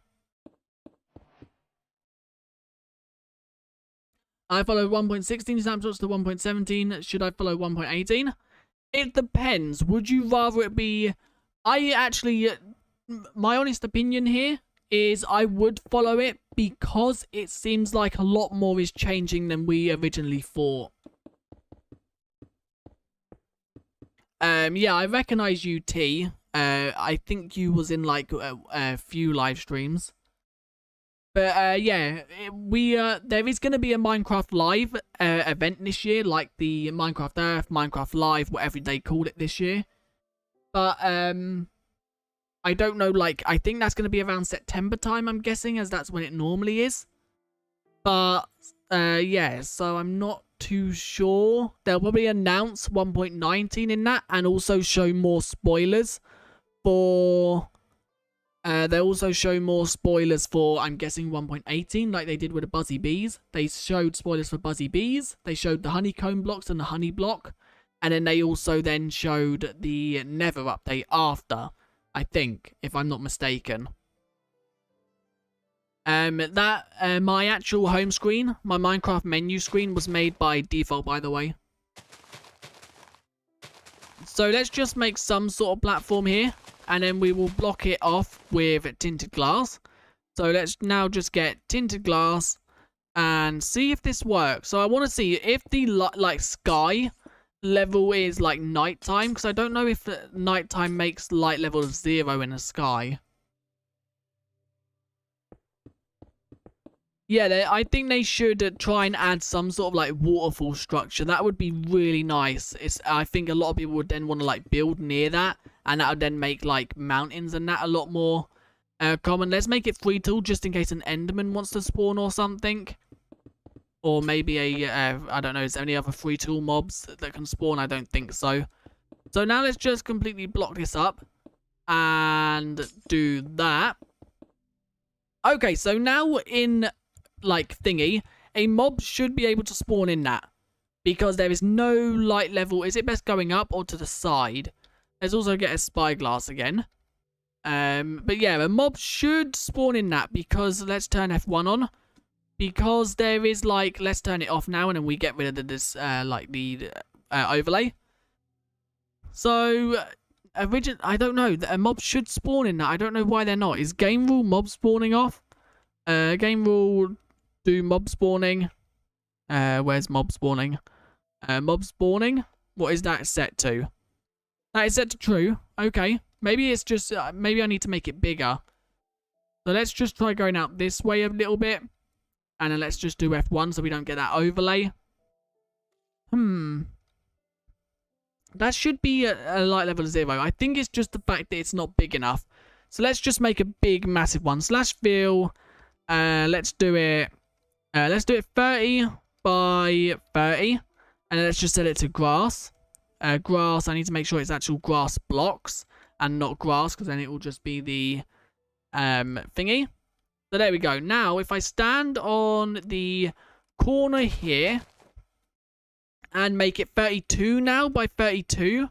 I follow 1.16 snapshots to 1.17. Should I follow 1.18? It depends. Would you rather it be... my honest opinion here is I would follow it because it seems like a lot more is changing than we originally thought. Yeah, I recognize you, T. I think you was in like a few live streams. But yeah, there is going to be a Minecraft Live event this year, like the Minecraft Earth, Minecraft Live, whatever they called it this year. But I don't know, like, I think that's going to be around September time, I'm guessing, as that's when it normally is. But yeah, so I'm not too sure. They'll probably announce 1.19 in that and also show more spoilers for... they'll also show more spoilers for, I'm guessing, 1.18, like they did with the Buzzy Bees. They showed spoilers for Buzzy Bees. They showed the honeycomb blocks and the honey block. And then they also then showed the Nether update after, I think, if I'm not mistaken. My actual home screen, my Minecraft menu screen, was made by default, by the way. So let's just make some sort of platform here. And then we will block it off with tinted glass. So let's now just get tinted glass and see if this works. So I want to see if the like sky level is like nighttime, because I don't know if nighttime makes light level of 0 in the sky. Yeah, I think they should try and add some sort of like waterfall structure. That would be really nice. I think a lot of people would then want to like build near that. And that would then make like mountains and that a lot more common. Let's make it free tool just in case an enderman wants to spawn or something. Or maybe I don't know, is there any other free tool mobs that can spawn? I don't think so. So now let's just completely block this up. And do that. Okay, so now in like thingy, a mob should be able to spawn in that. Because there is no light level. Is it best going up or to the side? Let's also get a spyglass again. But yeah, a mob should spawn in that because let's turn F1 on. Because there is like, let's turn it off now and then we get rid of this, like the overlay. So, I don't know, a mob should spawn in that. I don't know why they're not. Is game rule mob spawning off? Game rule do mob spawning. Where's mob spawning? Mob spawning? What is that set to? That is set to true. Okay. Maybe it's just... maybe I need to make it bigger. So let's just try going out this way a little bit. And then let's just do F1 so we don't get that overlay. That should be a light level of 0. I think it's just the fact that it's not big enough. So let's just make a big, massive one. /fill. Let's do it... let's do it 30 by 30. And then let's just set it to grass. Grass, I need to make sure it's actual grass blocks and not grass, because then it will just be the thingy. So there we go. Now, if I stand on the corner here and make it 32 now by 32,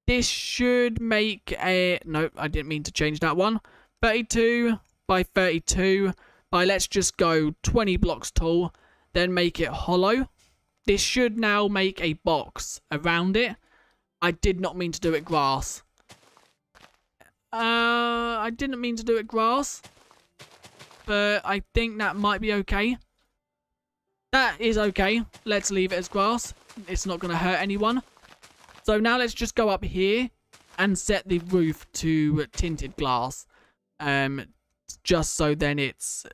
this should make a... No, I didn't mean to change that one. 32 by 32 by, let's just go 20 blocks tall, then make it hollow. This should now make a box around it. I did not mean to do it grass. I didn't mean to do it grass. But I think that might be okay. That is okay. Let's leave it as grass. It's not going to hurt anyone. So now let's just go up here and set the roof to tinted glass. Just so then it's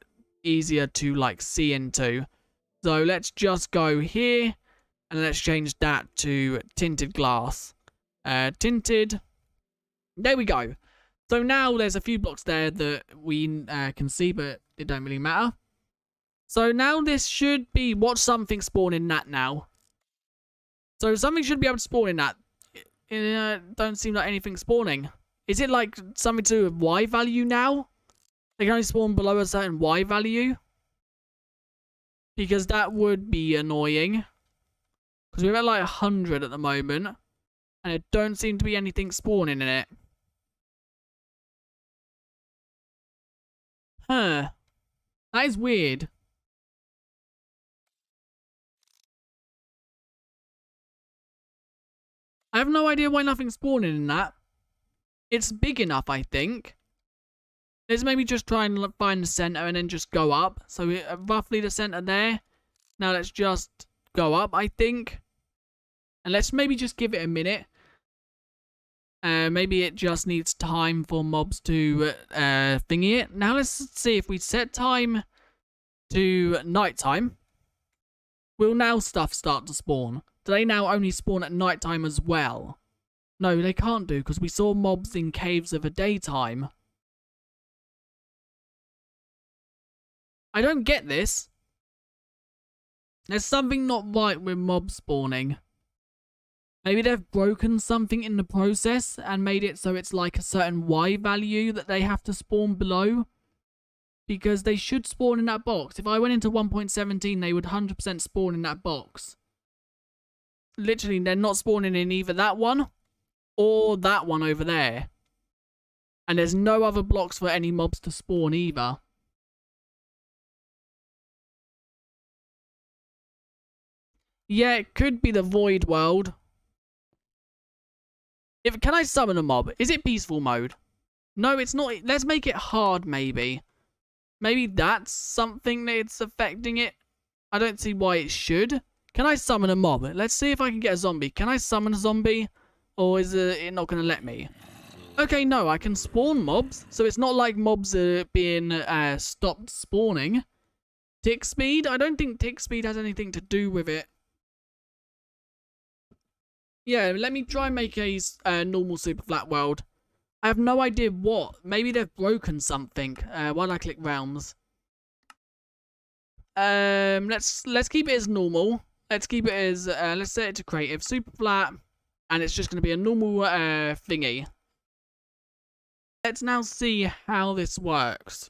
easier to like see into. So let's just go here and let's change that to tinted glass. Tinted. There we go. So now there's a few blocks there that we can see, but it don't really matter. So now this should be, watch something spawn in that now. So something should be able to spawn in that. Don't seem like anything's spawning. Is it like something to do with Y value now? They can only spawn below a certain Y value? Because that would be annoying. Because we're at like 100 at the moment. And it don't seem to be anything spawning in it. Huh. That is weird. I have no idea why nothing's spawning in that. It's big enough, I think. Let's maybe just try and find the center and then just go up. So roughly the center there. Now let's just go up, I think. And let's maybe just give it a minute. Maybe it just needs time for mobs to thingy it. Now let's see if we set time to nighttime. Will now stuff start to spawn? Do they now only spawn at nighttime as well? No, they can't do, because we saw mobs in caves of a daytime. I don't get this. There's something not right with mob spawning. Maybe they've broken something in the process and made it so it's like a certain Y value that they have to spawn below. Because they should spawn in that box. If I went into 1.17, they would 100% spawn in that box. Literally, they're not spawning in either that one or that one over there. And there's no other blocks for any mobs to spawn either. Yeah, it could be the void world. Can I summon a mob? Is it peaceful mode? No, it's not. Let's make it hard, maybe. Maybe that's something that's affecting it. I don't see why it should. Can I summon a mob? Let's see if I can get a zombie. Can I summon a zombie? Or is it not going to let me? Okay, no, I can spawn mobs. So it's not like mobs are being stopped spawning. Tick speed? I don't think tick speed has anything to do with it. Yeah, let me try and make a normal super flat world. I have no idea what. Maybe they've broken something. Why don't I click realms? Let's keep it as normal. Let's keep it as let's set it to creative, super flat, and it's just going to be a normal thingy. Let's now see how this works.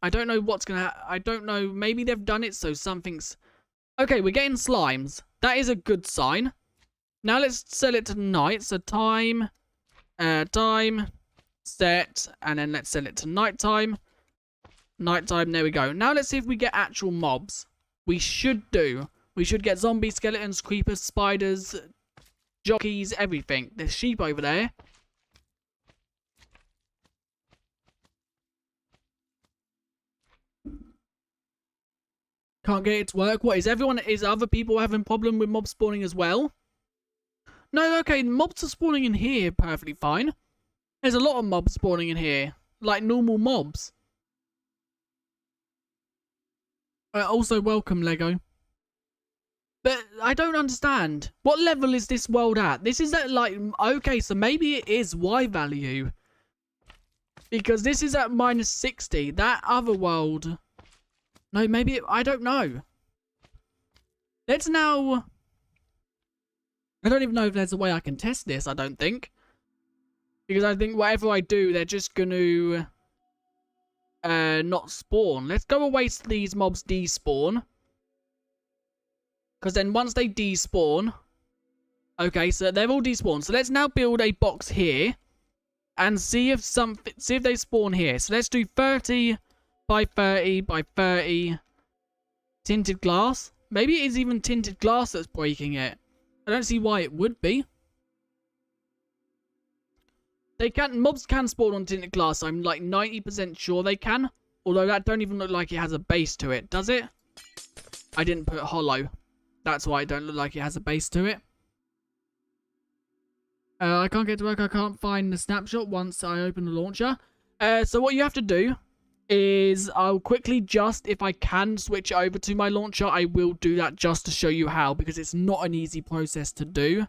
I don't know what's gonna. I don't know. Maybe they've done it so something's. Okay, we're getting slimes. That is a good sign. Now let's set it to night. So time, set, and then let's set it to nighttime. Nighttime, there we go. Now let's see if we get actual mobs. We should do. We should get zombies, skeletons, creepers, spiders, jockeys, everything. There's sheep over there. Can't get it to work. What, is other people having problem with mob spawning as well? No, okay, mobs are spawning in here perfectly fine. There's a lot of mobs spawning in here. Like normal mobs. Also, welcome, Lego. But I don't understand. What level is this world at? This is at like... Okay, so maybe it is Y value. Because this is at -60. That other world... No, maybe... I don't know. Let's now... I don't even know if there's a way I can test this, I don't think. Because I think whatever I do, they're just going to... not spawn. Let's go away to these mobs despawn. Because then once they despawn... Okay, so they've all despawned. So let's now build a box here. And see if they spawn here. So let's do 30 by 30 by 30. Tinted glass. Maybe it is even tinted glass that's breaking it. I don't see why it would be. Mobs can spawn on tinted glass. I'm like 90% sure they can. Although that don't even look like it has a base to it, does it? I didn't put hollow. That's why it don't look like it has a base to it. I can't get to work. I can't find the snapshot once I open the launcher. So what you have to do is I'll quickly just, if I can switch it over to my launcher, I will do that just to show you how, because it's not an easy process to do.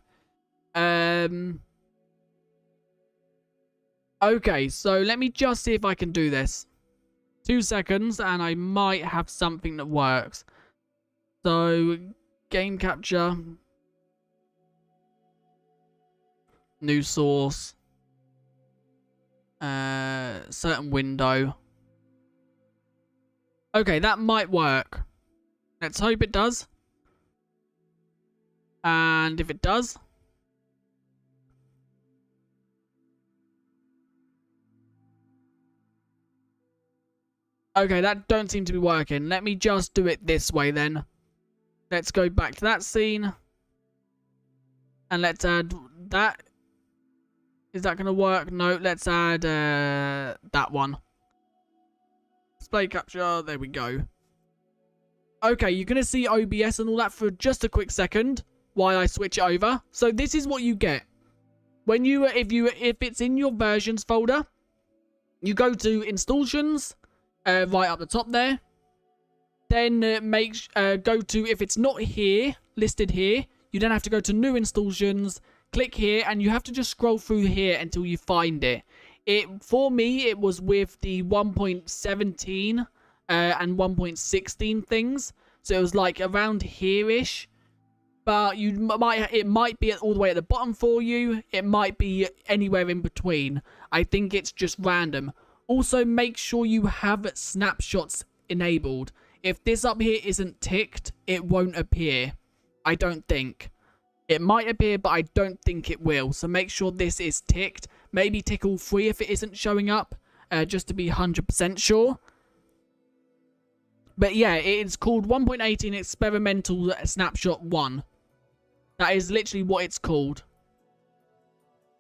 Okay, so let me just see if I can do this. 2 seconds, and I might have something that works. So, game capture. New source. Certain window. Okay, that might work. Let's hope it does. And if it does... Okay, that don't seem to be working. Let me just do it this way then. Let's go back to that scene. And let's add that. Is that going to work? No, let's add that one. Display capture. There we go. Okay, you're going to see OBS and all that for just a quick second while I switch it over. So this is what you get. When you, if it's in your versions folder, you go to installations. Right up the top there. Then go to, if it's not here, listed here, you then have to go to new installations, click here, and you have to just scroll through here until you find it. For me, it was with the 1.17 and 1.16 things. So it was like around here-ish. But it might be all the way at the bottom for you. It might be anywhere in between. I think it's just random. Also, make sure you have snapshots enabled. If this up here isn't ticked, it won't appear. I don't think. It might appear, but I don't think it will. So make sure this is ticked. Maybe tick all 3 if it isn't showing up, just to be 100% sure. But yeah, it's called 1.18 Experimental Snapshot 1. That is literally what it's called.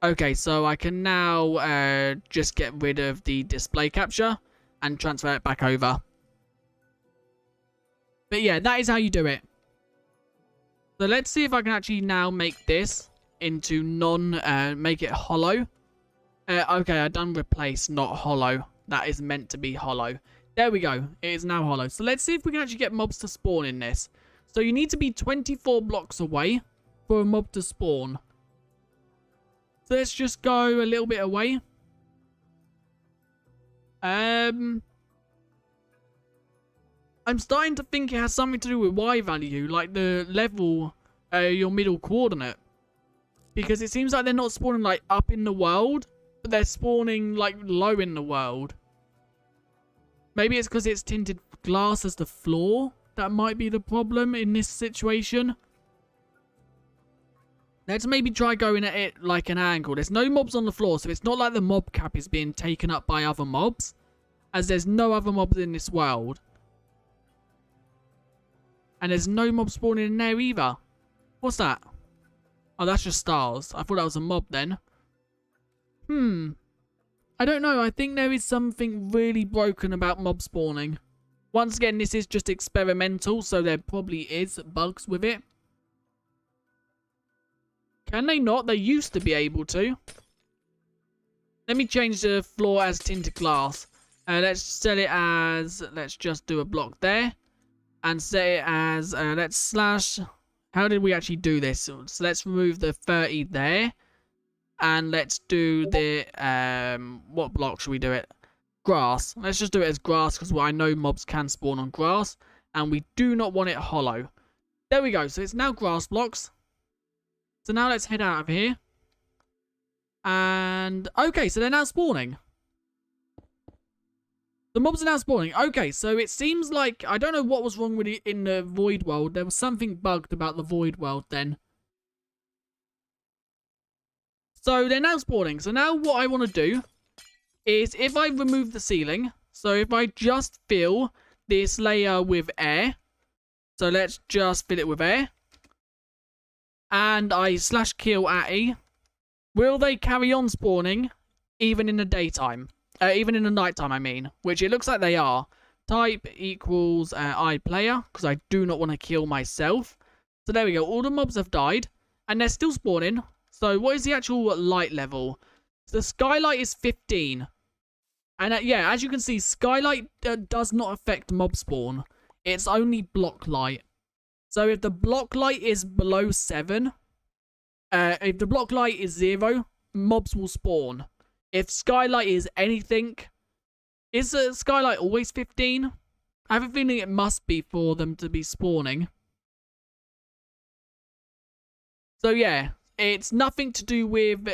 Okay, so I can now just get rid of the display capture and transfer it back over. But yeah, that is how you do it. So let's see if I can actually now make this into make it hollow. Okay, I done replace, not hollow. That is meant to be hollow. There we go. It is now hollow. So let's see if we can actually get mobs to spawn in this. So you need to be 24 blocks away for a mob to spawn. So let's just go a little bit away. I'm starting to think it has something to do with Y value, like the level, your middle coordinate. Because it seems like they're not spawning like up in the world, but they're spawning like low in the world. Maybe it's because it's tinted glass as the floor. That might be the problem in this situation. Let's maybe try going at it like an angle. There's no mobs on the floor, so it's not like the mob cap is being taken up by other mobs. As there's no other mobs in this world. And there's no mob spawning in there either. What's that? Oh, that's just stars. I thought that was a mob then. I don't know. I think there is something really broken about mob spawning. Once again, this is just experimental, so there probably is bugs with it. Can they not? They used to be able to. Let me change the floor as tinted glass. Let's set it as... Let's just do a block there. And set it as... let's slash... How did we actually do this? So let's remove the 30 there. And let's do the... what block should we do it? Grass. Let's just do it as grass because I know mobs can spawn on grass. And we do not want it hollow. There we go. So it's now grass blocks. So now let's head out of here. And, okay, so they're now spawning. The mobs are now spawning. Okay, so it seems like, I don't know what was wrong with it in the void world. There was something bugged about the void world then. So they're now spawning. So now what I want to do is if I remove the ceiling. So if I just fill this layer with air. So let's just fill it with air. And I slash kill at E. Will they carry on spawning even in the daytime? Even in the nighttime, I mean. Which it looks like they are. Type equals iPlayer. Because I do not want to kill myself. So there we go. All the mobs have died. And they're still spawning. So what is the actual light level? So the skylight is 15. And yeah, as you can see, skylight does not affect mob spawn. It's only block light. So if the block light is below 7, if the block light is 0, mobs will spawn. If skylight is anything, is skylight always 15? I have a feeling it must be for them to be spawning. So yeah, it's nothing to do with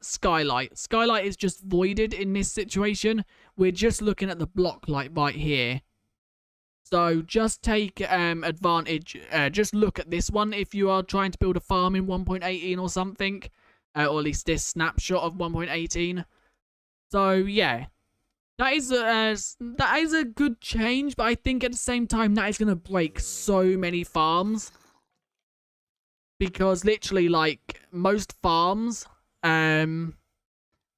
skylight. Skylight is just voided in this situation. We're just looking at the block light right here. So just take advantage, just look at this one if you are trying to build a farm in 1.18 or something. Or at least this snapshot of 1.18. So yeah, that is a good change, but I think at the same time that is going to break so many farms. Because literally, like, most farms, no,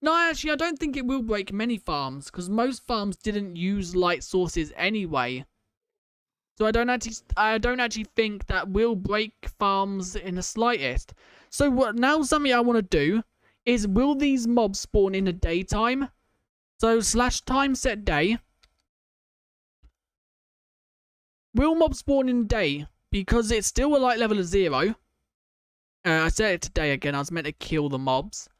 actually, I don't think it will break many farms, because most farms didn't use light sources anyway. So I don't actually think that will break farms in the slightest. So now something I want to do is, will these mobs spawn in the daytime? So /time set day. Will mobs spawn in the day? Because it's still a light level of 0. I said it today again. I was meant to kill the mobs.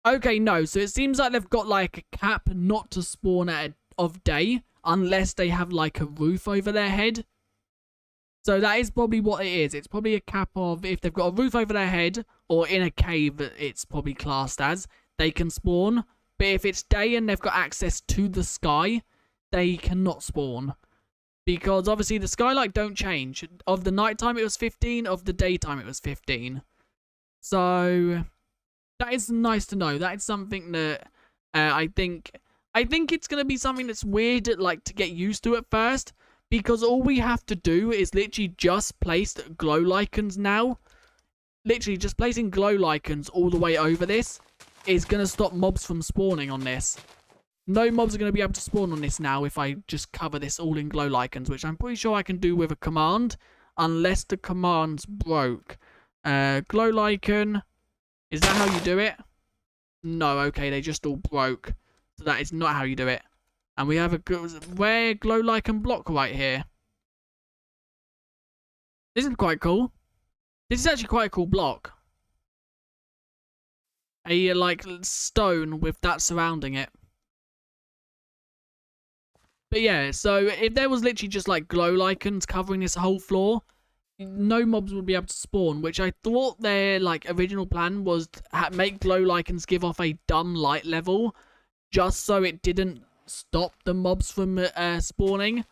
Okay, no. So it seems like they've got like a cap not to spawn of day unless they have like a roof over their head. So that is probably what it is. It's probably a cap of if they've got a roof over their head or in a cave, it's probably classed as, they can spawn. But if it's day and they've got access to the sky, they cannot spawn. Because obviously the skylight don't change. Of the nighttime it was 15, of the daytime it was 15. So that is nice to know. That is something that I think it's going to be something that's weird like to get used to at first. Because all we have to do is literally just place glow lichens now. Literally just placing glow lichens all the way over this is going to stop mobs from spawning on this. No mobs are going to be able to spawn on this now if I just cover this all in glow lichens, which I'm pretty sure I can do with a command, unless the command's broke. Glow lichen. Is that how you do it? No, okay, they just all broke. So that is not how you do it. And we have a rare glow lichen block right here. This is quite cool. This is actually quite a cool block. A, like, stone with that surrounding it. But yeah, so if there was literally just like glow lichens covering this whole floor, no mobs would be able to spawn, which I thought their like original plan was to make glow lichens give off a dumb light level, just so it didn't stop the mobs from spawning.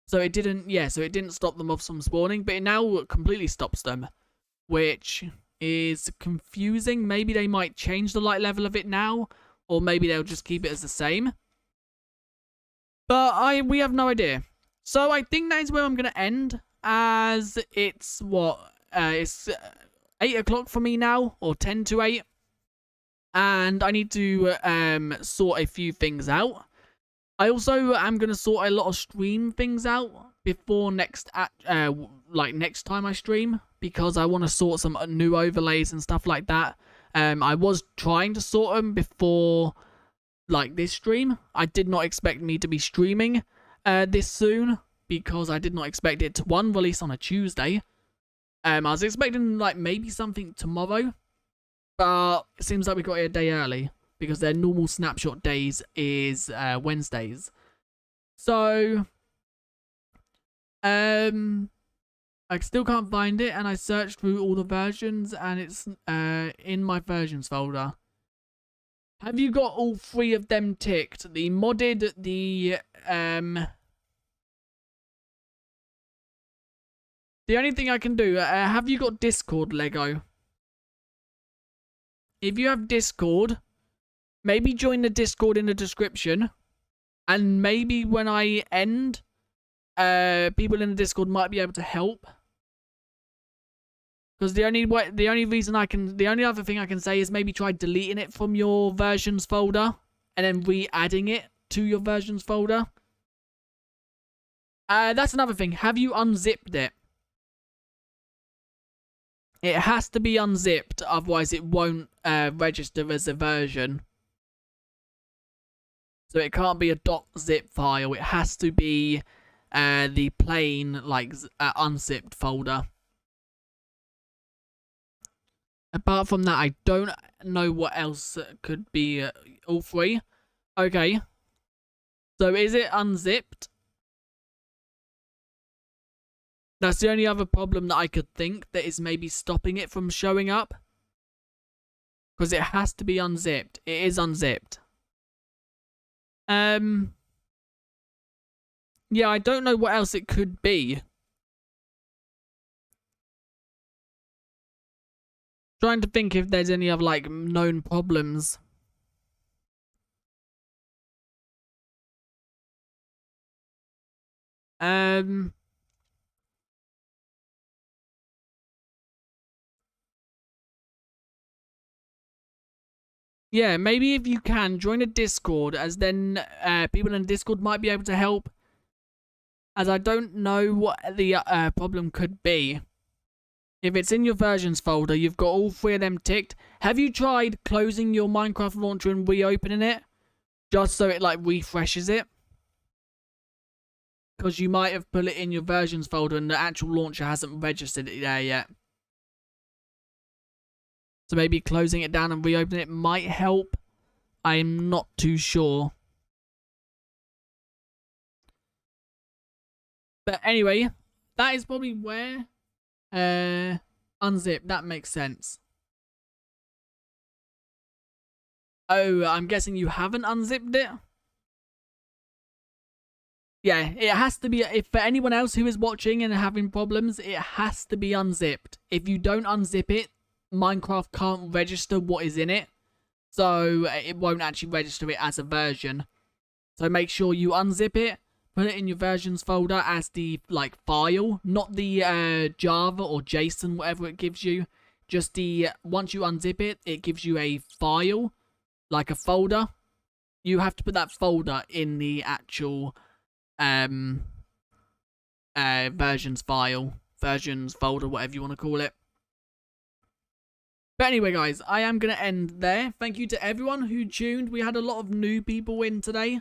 So it didn't stop the mobs from spawning, but it now completely stops them, which is confusing. Maybe they might change the light level of it now, or maybe they'll just keep it as the same. But we have no idea. So I think that is where I'm going to end, as it's it's 8 o'clock for me now, or 10 to 8. And I need to sort a few things out. I also am going to sort a lot of stream things out before next time I stream, because I want to sort some new overlays and stuff like that. I was trying to sort them before like this stream. I did not expect me to be streaming this soon, because I did not expect it to release on a Tuesday. I was expecting like maybe something tomorrow, but it seems like we got it a day early, because their normal snapshot days is Wednesdays. So I still can't find it, and I searched through all the versions, and it's in my versions folder. Have you got all 3 of them ticked? The modded, the only thing I can do, have you got Discord, Lego? If you have Discord, maybe join the Discord in the description, and maybe when I end, people in the Discord might be able to help. Because the only other thing I can say is maybe try deleting it from your versions folder and then re-adding it to your versions folder. That's another thing. Have you unzipped it? It has to be unzipped, otherwise it won't register as a version. So it can't be a .zip file. It has to be the plain, like, unzipped folder. Apart from that, I don't know what else could be all three. Okay. So is it unzipped? That's the only other problem that I could think that is maybe stopping it from showing up. Because it has to be unzipped. It is unzipped. Yeah, I don't know what else it could be. Trying to think if there's any other, like, known problems. Yeah, maybe if you can, join a Discord, as then people in Discord might be able to help. As I don't know what the problem could be. If it's in your versions folder, you've got all three of them ticked. Have you tried closing your Minecraft launcher and reopening it? Just so it, like, refreshes it? Because you might have put it in your versions folder and the actual launcher hasn't registered it there yet. So maybe closing it down and reopening it might help. I'm not too sure. But anyway, that is probably where unzip. That makes sense. Oh, I'm guessing you haven't unzipped it? Yeah, it has to be. If for anyone else who is watching and having problems, it has to be unzipped. If you don't unzip it, Minecraft can't register what is in it. So it won't actually register it as a version. So make sure you unzip it, put it in your versions folder as the, like, file, not the Java or JSON, whatever it gives you. Just the, once you unzip it, it gives you a file, like a folder. You have to put that folder in the actual versions file, versions folder, whatever you want to call it. But anyway, guys, I am going to end there. Thank you to everyone who tuned. We had a lot of new people in today.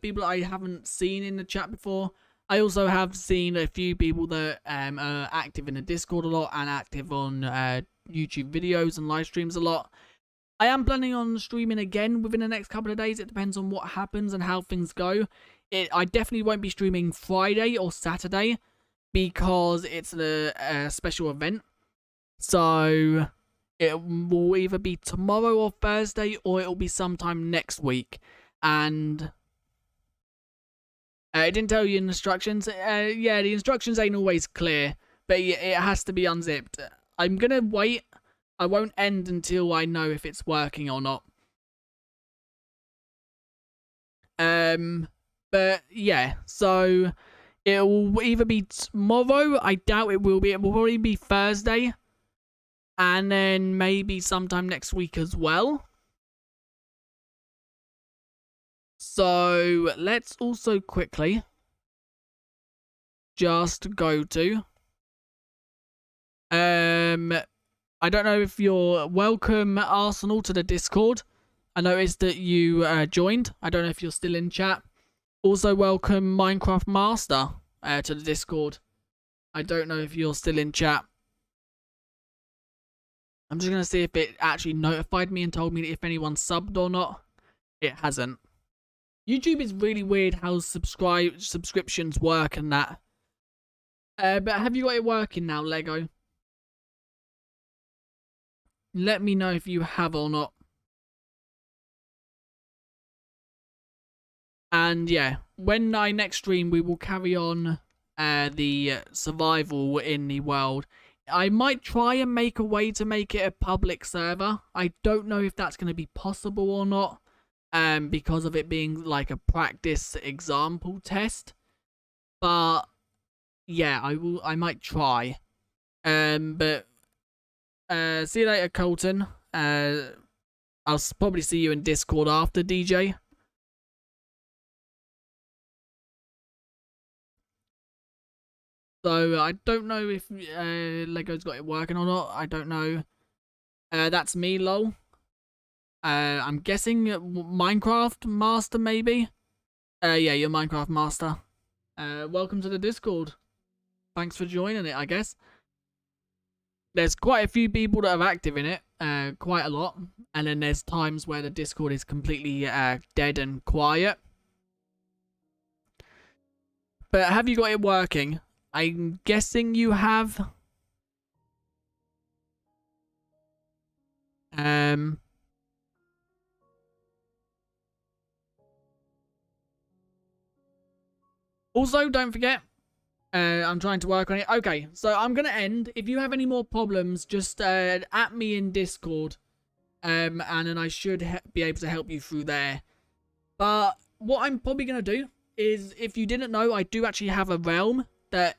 People I haven't seen in the chat before. I also have seen a few people that are active in the Discord a lot and active on YouTube videos and live streams a lot. I am planning on streaming again within the next couple of days. It depends on what happens and how things go. I definitely won't be streaming Friday or Saturday because it's a special event. So it will either be tomorrow or Thursday, or it'll be sometime next week. And it didn't tell you in the instructions. Yeah, the instructions ain't always clear, but it has to be unzipped. I'm gonna wait. I won't end until I know if it's working or not. But yeah, so it will either be tomorrow. I doubt it will be. It will probably be Thursday. And then maybe sometime next week as well. So let's also quickly just go to I don't know if you're welcome, Arsenal, to the Discord. I noticed that you joined. I don't know if you're still in chat. Also welcome Minecraft Master to the Discord. I don't know if you're still in chat. I'm just going to see if it actually notified me and told me if anyone subbed or not. It hasn't. YouTube is really weird how subscriptions work and that. But have you got it working now, Lego? Let me know if you have or not. And yeah, when I next stream, we will carry on the survival in the world. I might try and make a way to make it a public server. I don't know if that's going to be possible or not. Because of it being like a practice example test. But yeah, I might try. But see you later, Colton. I'll probably see you in Discord after, DJ. So I don't know if Lego's got it working or not. I don't know. That's me, lol. I'm guessing Minecraft Master, maybe? Yeah, you're Minecraft Master. Welcome to the Discord. Thanks for joining it, I guess. There's quite a few people that are active in it, quite a lot. And then there's times where the Discord is completely dead and quiet. But have you got it working? I'm guessing you have. Also, don't forget, I'm trying to work on it. Okay, so I'm going to end. If you have any more problems, just at me in Discord. And then I should be able to help you through there. But what I'm probably going to do is, if you didn't know, I do actually have a realm that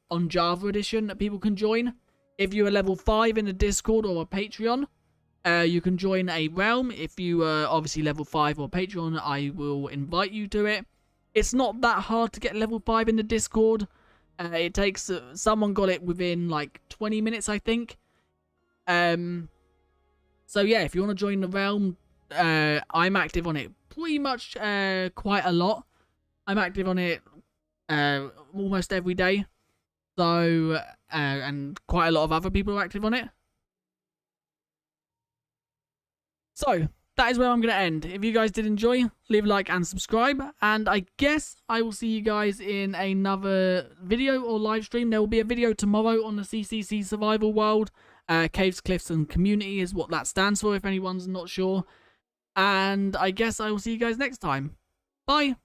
on Java Edition that people can join. If you're a level 5 in the Discord or a Patreon, you can join a realm. If you are obviously level 5 or Patreon, I will invite you to it. It's not that hard to get level 5 in the Discord. It takes... someone got it within like 20 minutes, I think. So yeah, if you want to join the realm, I'm active on it pretty much quite a lot. I'm active on it almost every day. So, and quite a lot of other people are active on it. So, that is where I'm going to end. If you guys did enjoy, leave a like and subscribe. And I guess I will see you guys in another video or live stream. There will be a video tomorrow on the CCC Survival World. Caves, Cliffs, and Community is what that stands for, if anyone's not sure. And I guess I will see you guys next time. Bye!